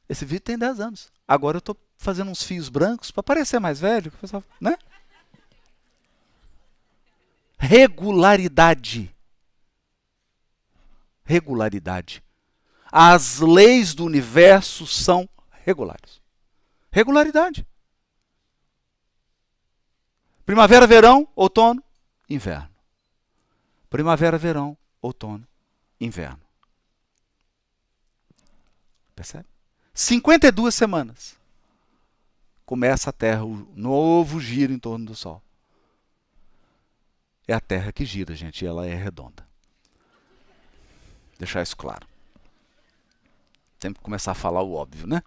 Esse vídeo tem 10 anos. Agora eu estou fazendo uns fios brancos para parecer mais velho. Né? Regularidade. Regularidade. As leis do universo são regulares. Regularidade. Primavera, verão, outono, inverno. Primavera, verão, outono, inverno. Percebe? 52 semanas. Começa a Terra, o novo giro em torno do Sol. É a Terra que gira, gente, e ela é redonda. Deixar isso claro. Sempre começar a falar o óbvio, né?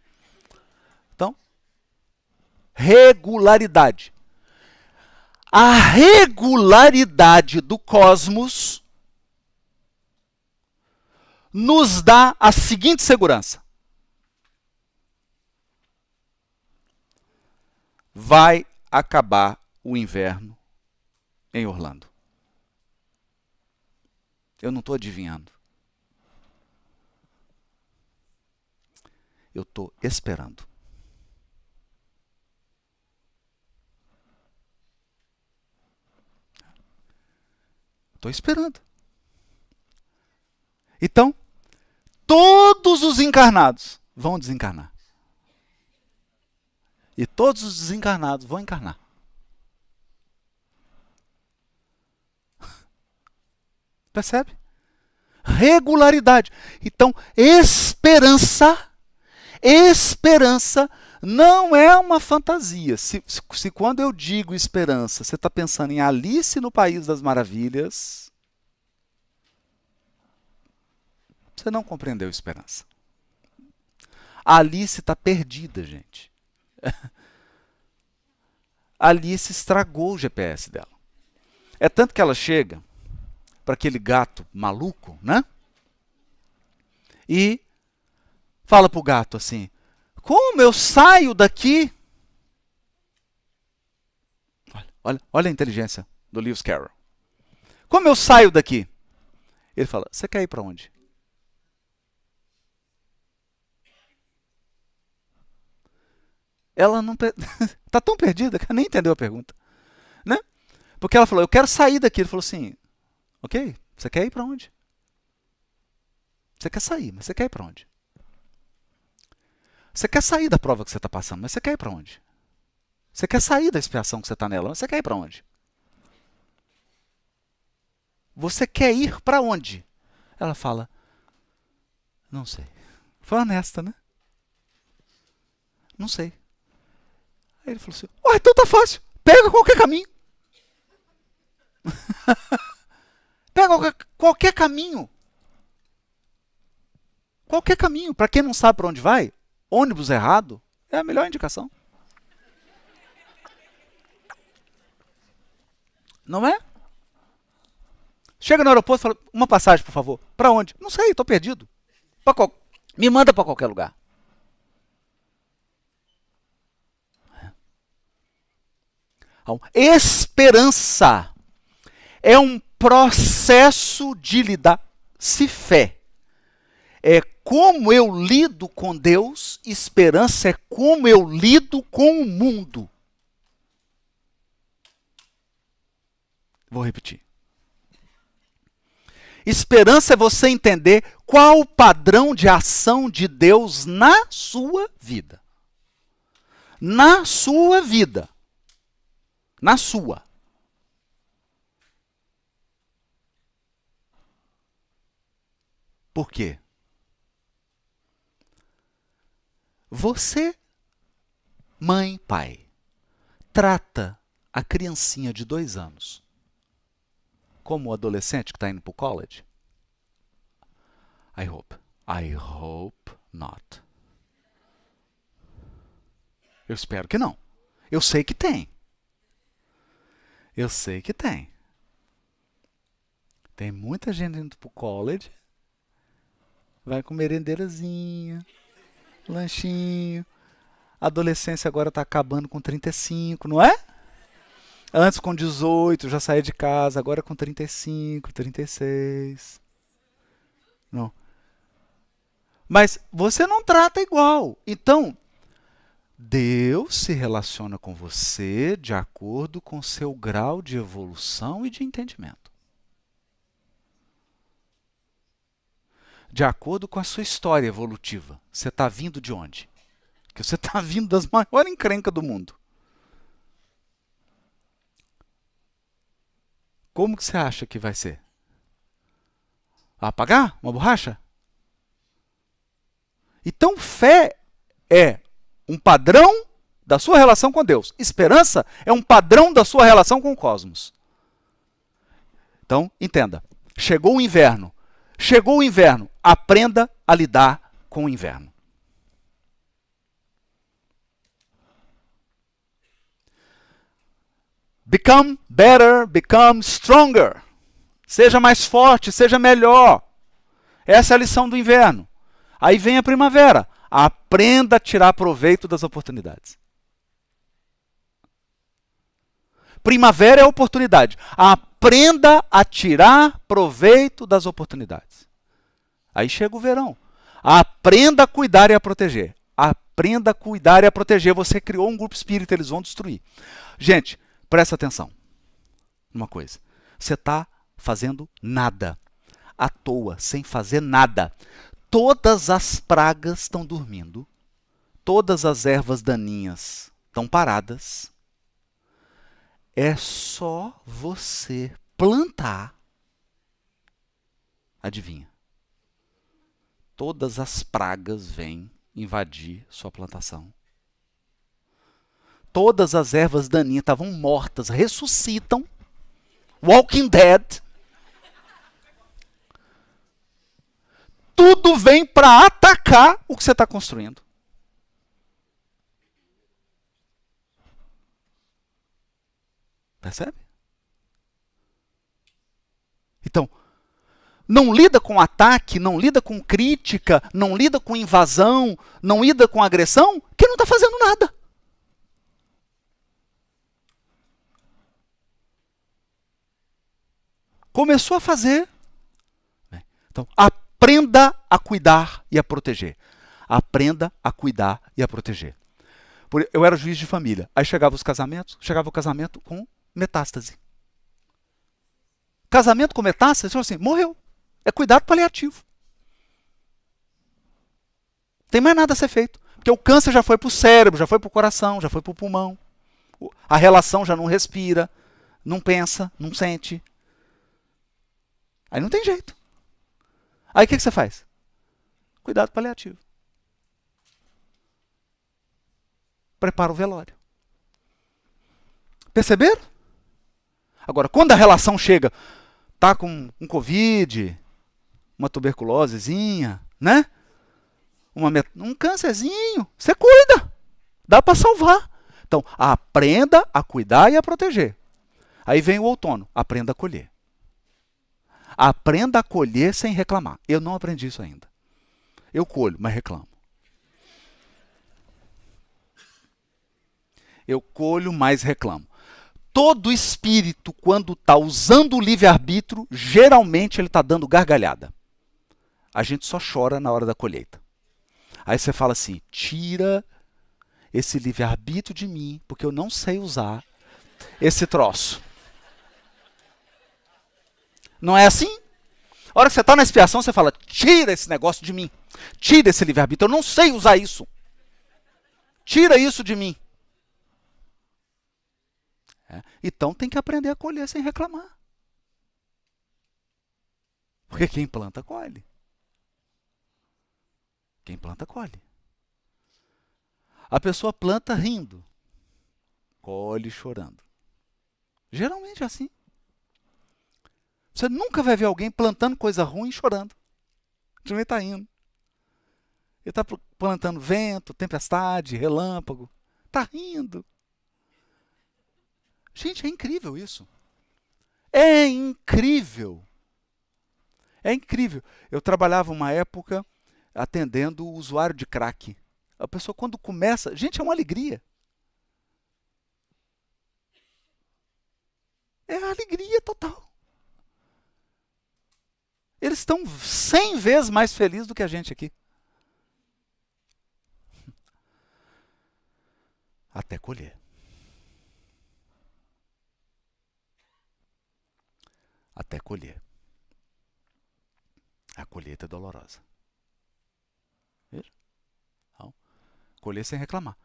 Então, regularidade. A regularidade do cosmos nos dá a seguinte segurança. Vai acabar o inverno em Orlando. Eu não estou adivinhando. Eu estou esperando. Estou esperando. Então, todos os encarnados vão desencarnar. E todos os desencarnados vão encarnar. Percebe? Regularidade. Então, esperança não é uma fantasia. Se quando eu digo esperança, você está pensando em Alice no País das Maravilhas, você não compreendeu esperança. A Alice está perdida, gente. A Alice estragou o GPS dela. É tanto que ela chega para aquele gato maluco, né? E fala para o gato assim, como eu saio daqui? Olha a inteligência do Lewis Carroll. Como eu saio daqui? Ele fala, você quer ir para onde? Ela não está tão perdida que ela nem entendeu a pergunta. Né? Porque ela falou, eu quero sair daqui. Ele falou assim, ok, você quer ir para onde? Você quer sair, mas você quer ir para onde? Você quer sair da prova que você está passando, mas você quer ir para onde? Você quer sair da expiação que você está nela, mas você quer ir para onde? Você quer ir para onde? Ela fala, não sei. Foi honesta, né? Não sei. Aí ele falou assim, então tá fácil, pega qualquer caminho. Pega qualquer caminho. Qualquer caminho. Para quem não sabe para onde vai, ônibus errado é a melhor indicação. Não é? Chega no aeroporto e fala, uma passagem, por favor. Para onde? Não sei, estou perdido. Me manda para qualquer lugar. Então, esperança é um processo de lidar. Se fé é como eu lido com Deus, esperança é como eu lido com o mundo. Vou repetir. Esperança é você entender qual o padrão de ação de Deus na sua vida. Na sua vida. Na sua. Por quê? Você, mãe, pai, trata a criancinha de 2 anos como o adolescente que está indo para o college? I hope not. Eu espero que não. Eu sei que tem. Eu sei que tem. Tem muita gente indo para o college, vai com merendeirazinha, lanchinho. A adolescência agora está acabando com 35, não é? Antes com 18, já saía de casa, agora com 35, 36. Não. Mas você não trata igual. Então, Deus se relaciona com você de acordo com seu grau de evolução e de entendimento. De acordo com a sua história evolutiva. Você está vindo de onde? Porque você está vindo das maiores encrencas do mundo. Como que você acha que vai ser? Apagar uma borracha? Então, fé é um padrão da sua relação com Deus. Esperança é um padrão da sua relação com o cosmos. Então, entenda. Chegou o inverno. Chegou o inverno. Aprenda a lidar com o inverno. Become better, become stronger. Seja mais forte, seja melhor. Essa é a lição do inverno. Aí vem a primavera. Aprenda a tirar proveito das oportunidades. Primavera é oportunidade. Aprenda a tirar proveito das oportunidades. Aí chega o verão. Aprenda a cuidar e a proteger. Aprenda a cuidar e a proteger. Você criou um grupo espírita, eles vão destruir. Gente, presta atenção numa coisa. Você está fazendo nada. À toa, sem fazer nada. Todas as pragas estão dormindo. Todas as ervas daninhas estão paradas. É só você plantar. Adivinha? Todas as pragas vêm invadir sua plantação. Todas as ervas daninhas estavam mortas, ressuscitam. Walking Dead. Tudo vem para atacar o que você está construindo. Percebe? Então, não lida com ataque, não lida com crítica, não lida com invasão, não lida com agressão, que não está fazendo nada. Começou a fazer. Então, aprenda a cuidar e a proteger. Aprenda a cuidar e a proteger. Eu era juiz de família. Aí chegava o casamento com metástase. Casamento com metástase, assim, morreu. É cuidado paliativo. Não tem mais nada a ser feito. Porque o câncer já foi para o cérebro, já foi para o coração, já foi para o pulmão. A relação já não respira, não pensa, não sente. Aí não tem jeito. Aí o que você faz? Cuidado paliativo. Prepara o velório. Perceberam? Agora, quando a relação chega, tá com um Covid, uma tuberculosezinha, né? Um câncerzinho, você cuida. Dá para salvar. Então, aprenda a cuidar e a proteger. Aí vem o outono, aprenda a colher. Aprenda a colher sem reclamar. Eu não aprendi isso ainda. Eu colho, mas reclamo. Eu colho, mas reclamo. Todo espírito, quando está usando o livre-arbítrio, geralmente ele está dando gargalhada. A gente só chora na hora da colheita. Aí você fala assim, tira esse livre-arbítrio de mim, porque eu não sei usar esse troço. Não é assim? A hora que você está na expiação, você fala, tira esse negócio de mim. Tira esse livre-arbítrio, eu não sei usar isso. Tira isso de mim. Então tem que aprender a colher sem reclamar. Porque quem planta, colhe. Quem planta, colhe. A pessoa planta rindo, colhe chorando. Geralmente é assim. Você nunca vai ver alguém plantando coisa ruim e chorando. Ele está rindo. Ele está plantando vento, tempestade, relâmpago. Está rindo. Gente, é incrível isso. É incrível. É incrível. Eu trabalhava uma época atendendo o usuário de crack. A pessoa quando começa... Gente, é uma alegria. É a alegria total. Eles estão 100 vezes mais felizes do que a gente aqui. Até colher. Até colher. A colheita é dolorosa. Veja? Então, colher sem reclamar.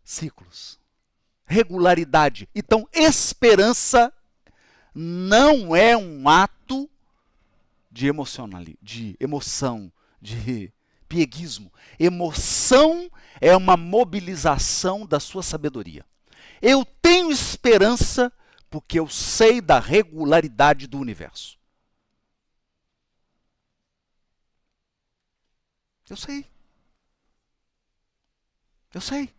Ciclos. Regularidade. Então, esperança não é um ato de emoção, de pieguismo. Emoção é uma mobilização da sua sabedoria. Eu tenho esperança porque eu sei da regularidade do universo. Eu sei. Eu sei.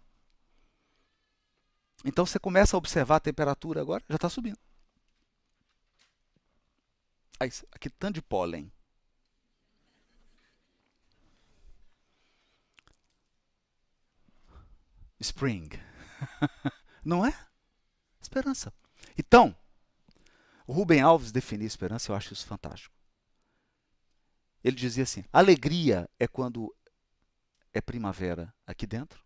Então você começa a observar a temperatura agora, já está subindo. Aqui tanto de pólen. Spring. Não é? Esperança. Então, o Rubem Alves definia esperança, eu acho isso fantástico. Ele dizia assim, alegria é quando é primavera aqui dentro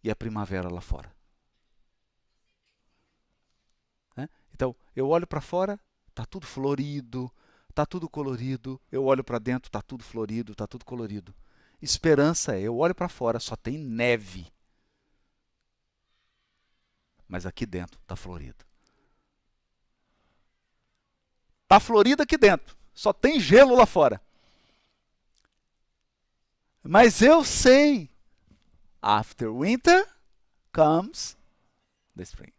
e é primavera lá fora. Então, eu olho para fora, está tudo florido, está tudo colorido. Eu olho para dentro, está tudo florido, está tudo colorido. Esperança é, eu olho para fora, só tem neve. Mas aqui dentro está florido. Está florido aqui dentro, só tem gelo lá fora. Mas eu sei, after winter comes the spring.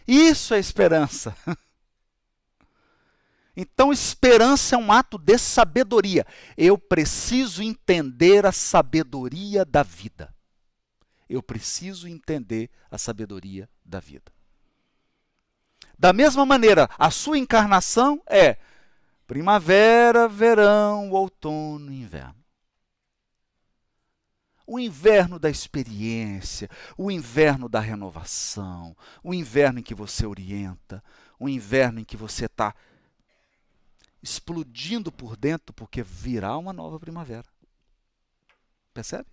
Isso é esperança. Então, esperança é um ato de sabedoria. Eu preciso entender a sabedoria da vida. Eu preciso entender a sabedoria da vida. Da mesma maneira, a sua encarnação é primavera, verão, outono, inverno. O inverno da experiência, o inverno da renovação, o inverno em que você orienta, o inverno em que você está explodindo por dentro porque virá uma nova primavera. Percebe?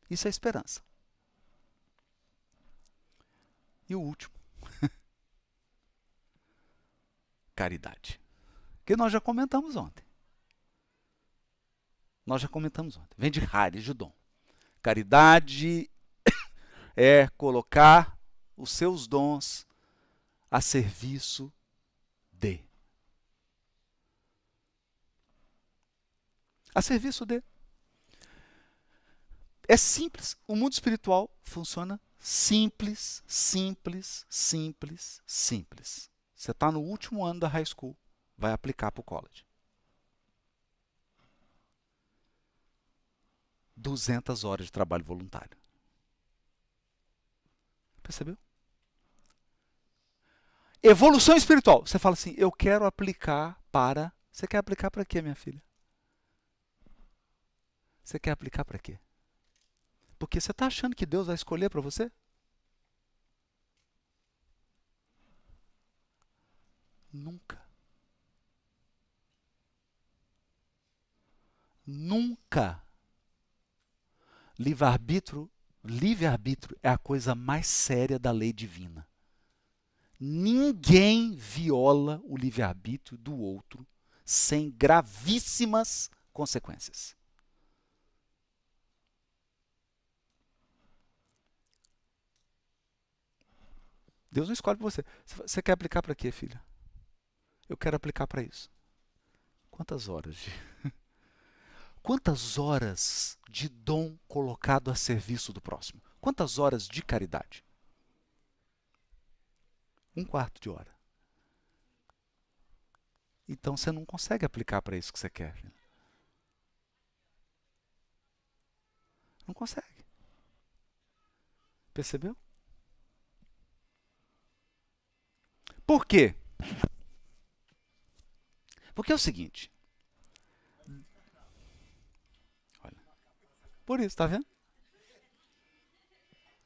Isso é esperança. E o último. Caridade. Que nós já comentamos ontem. Vem de Haris, de Dom. Caridade é colocar os seus dons a serviço de. A serviço de. É simples. O mundo espiritual funciona simples, simples, simples, simples. Você está no último ano da high school, vai aplicar para o college. 200 horas de trabalho voluntário. Percebeu? Evolução espiritual. Você fala assim, eu quero aplicar para... Você quer aplicar para quê, minha filha? Você quer aplicar para quê? Porque você está achando que Deus vai escolher para você? Nunca. Nunca. Livre-arbítrio é a coisa mais séria da lei divina. Ninguém viola o livre-arbítrio do outro sem gravíssimas consequências. Deus não escolhe para você. Você quer aplicar para quê, filha? Eu quero aplicar para isso. Quantas horas Quantas horas de dom colocado a serviço do próximo? Quantas horas de caridade? 1/4 de hora. Então você não consegue aplicar para isso que você quer. Filho. Não consegue. Percebeu? Por quê? Porque é o seguinte. Olha. Por isso, tá vendo?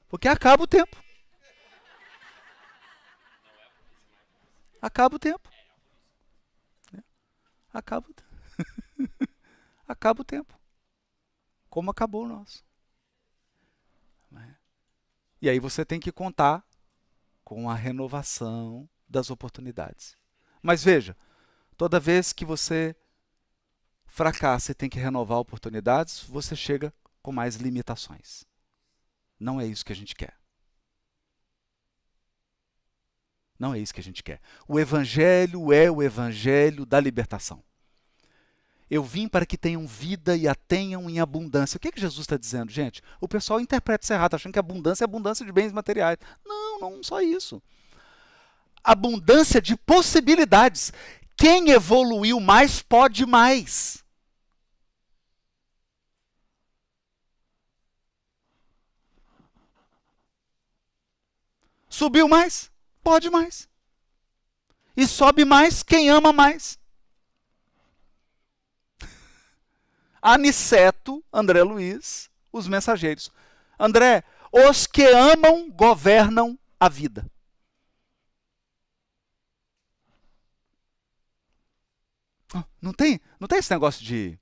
Porque acaba o tempo. Acaba o tempo. Acaba o tempo. Acaba o tempo. Como acabou o nosso. E aí você tem que contar com a renovação das oportunidades. Mas veja, toda vez que você fracassa e tem que renovar oportunidades, você chega com mais limitações. Não é isso que a gente quer. Não é isso que a gente quer. O Evangelho é o Evangelho da libertação. Eu vim para que tenham vida e a tenham em abundância. O que Jesus está dizendo, gente? O pessoal interpreta isso errado, achando que abundância é abundância de bens materiais. Não, não só isso. Abundância de possibilidades. Quem evoluiu mais pode mais. Subiu mais? Pode mais. E sobe mais quem ama mais. Aniceto, André Luiz, os mensageiros. André, os que amam governam a vida. Não tem esse negócio de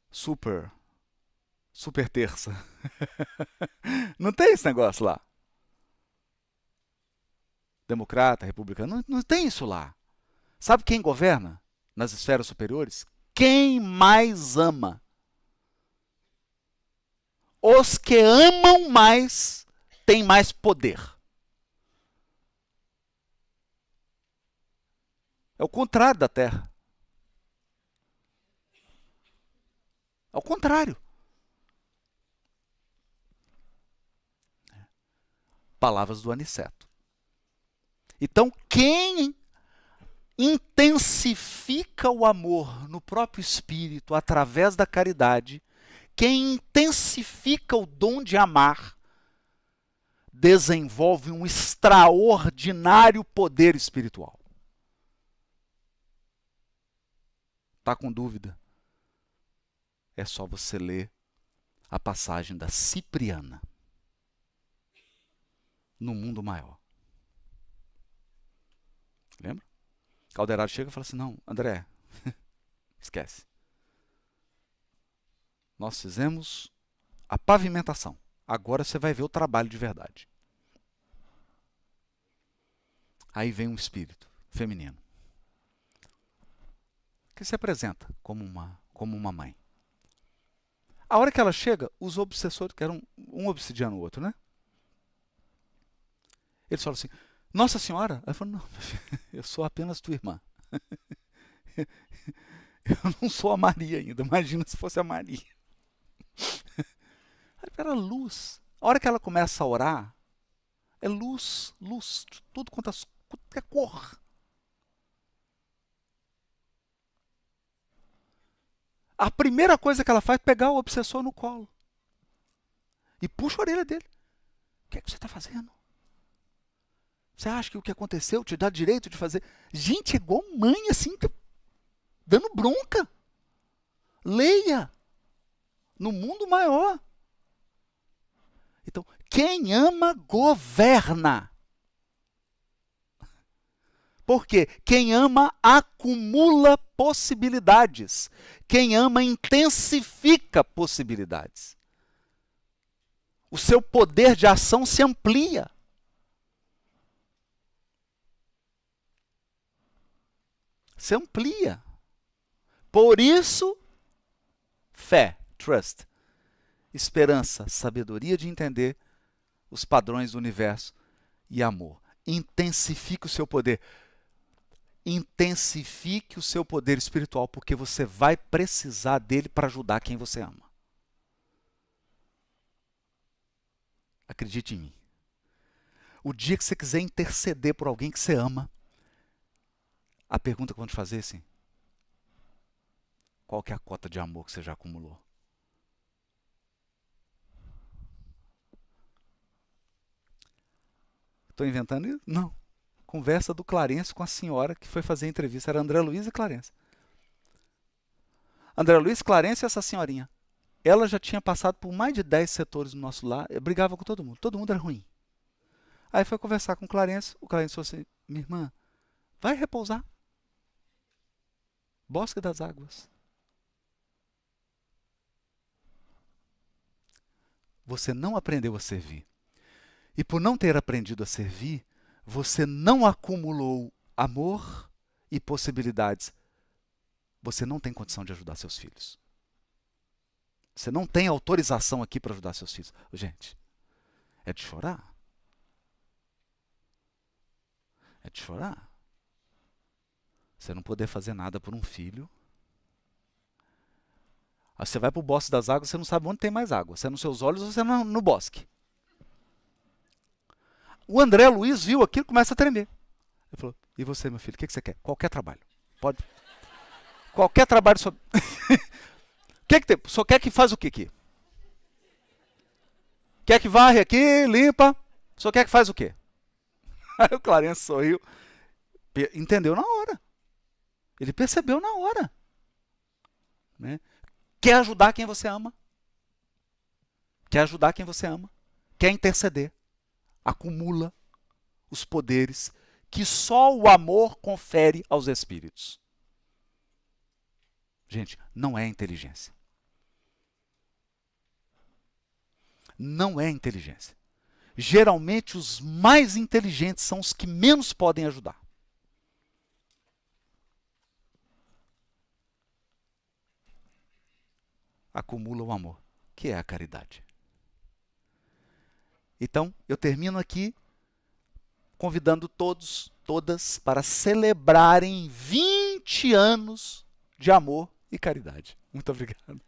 super terça. Não tem esse negócio lá. Democrata, republicano, não tem isso lá. Sabe quem governa nas esferas superiores? Quem mais ama. Os que amam mais têm mais poder. É o contrário da Terra. É o contrário. Palavras do Aniceto. Então, quem intensifica o amor no próprio espírito através da caridade, quem intensifica o dom de amar, desenvolve um extraordinário poder espiritual. Tá com dúvida? É só você ler a passagem da Cipriana no mundo maior. Lembra? Calderaro chega e fala assim, não, André, esquece. Nós fizemos a pavimentação. Agora você vai ver o trabalho de verdade. Aí vem um espírito feminino que se apresenta como uma mãe. A hora que ela chega, os obsessores, que eram um obsidiando o outro, né? Eles falam assim, Nossa Senhora? Ela falou, não, eu sou apenas tua irmã. Eu não sou a Maria ainda, imagina se fosse a Maria. Era luz. A hora que ela começa a orar, é luz, tudo quanto é cor. A primeira coisa que ela faz é pegar o obsessor no colo. E puxa a orelha dele. O que é que você está fazendo? Você acha que o que aconteceu te dá direito de fazer? Gente, é igual mãe assim, dando bronca. Leia. No mundo maior. Então, quem ama, governa. Por quê? Quem ama acumula possibilidades. Quem ama intensifica possibilidades. O seu poder de ação se amplia. Se amplia. Por isso, fé, trust, esperança, sabedoria de entender os padrões do universo e amor. Intensifique o seu poder. Intensifique o seu poder espiritual, porque você vai precisar dele para ajudar quem você ama. Acredite em mim. O dia que você quiser interceder por alguém que você ama, a pergunta que eu vou te fazer é assim: qual que é a cota de amor que você já acumulou? Estou inventando isso? Não. Conversa do Clarence com a senhora que foi fazer a entrevista. Era André Luiz e Clarence. André Luiz, Clarence e essa senhorinha. Ela já tinha passado por mais de 10 setores no nosso lar. Eu brigava com todo mundo. Todo mundo era ruim. Aí foi conversar com o Clarence falou assim: minha irmã, vai repousar. Bosque das Águas. Você não aprendeu a servir. E por não ter aprendido a servir, você não acumulou amor e possibilidades. Você não tem condição de ajudar seus filhos. Você não tem autorização aqui para ajudar seus filhos. Gente, é de chorar. É de chorar. Você não poder fazer nada por um filho. Aí você vai para o bosque das águas, você não sabe onde tem mais água. Se é nos seus olhos ou se é no bosque. O André Luiz viu aquilo e começa a tremer. Ele falou: e você, meu filho, o que você quer? Qualquer trabalho. Pode. Qualquer trabalho. O que tem? Só quer que faz o que aqui? Quer que varre aqui, limpa? Só quer que faz o quê? Aí o Clarence sorriu. Entendeu na hora. Ele percebeu na hora. Né? Quer ajudar quem você ama. Quer ajudar quem você ama. Quer interceder. Acumula os poderes que só o amor confere aos espíritos. Gente, não é inteligência. Não é inteligência. Geralmente os mais inteligentes são os que menos podem ajudar. Acumula o amor, que é a caridade. Então, eu termino aqui convidando todos, todas, para celebrarem 20 anos de amor e caridade. Muito obrigado.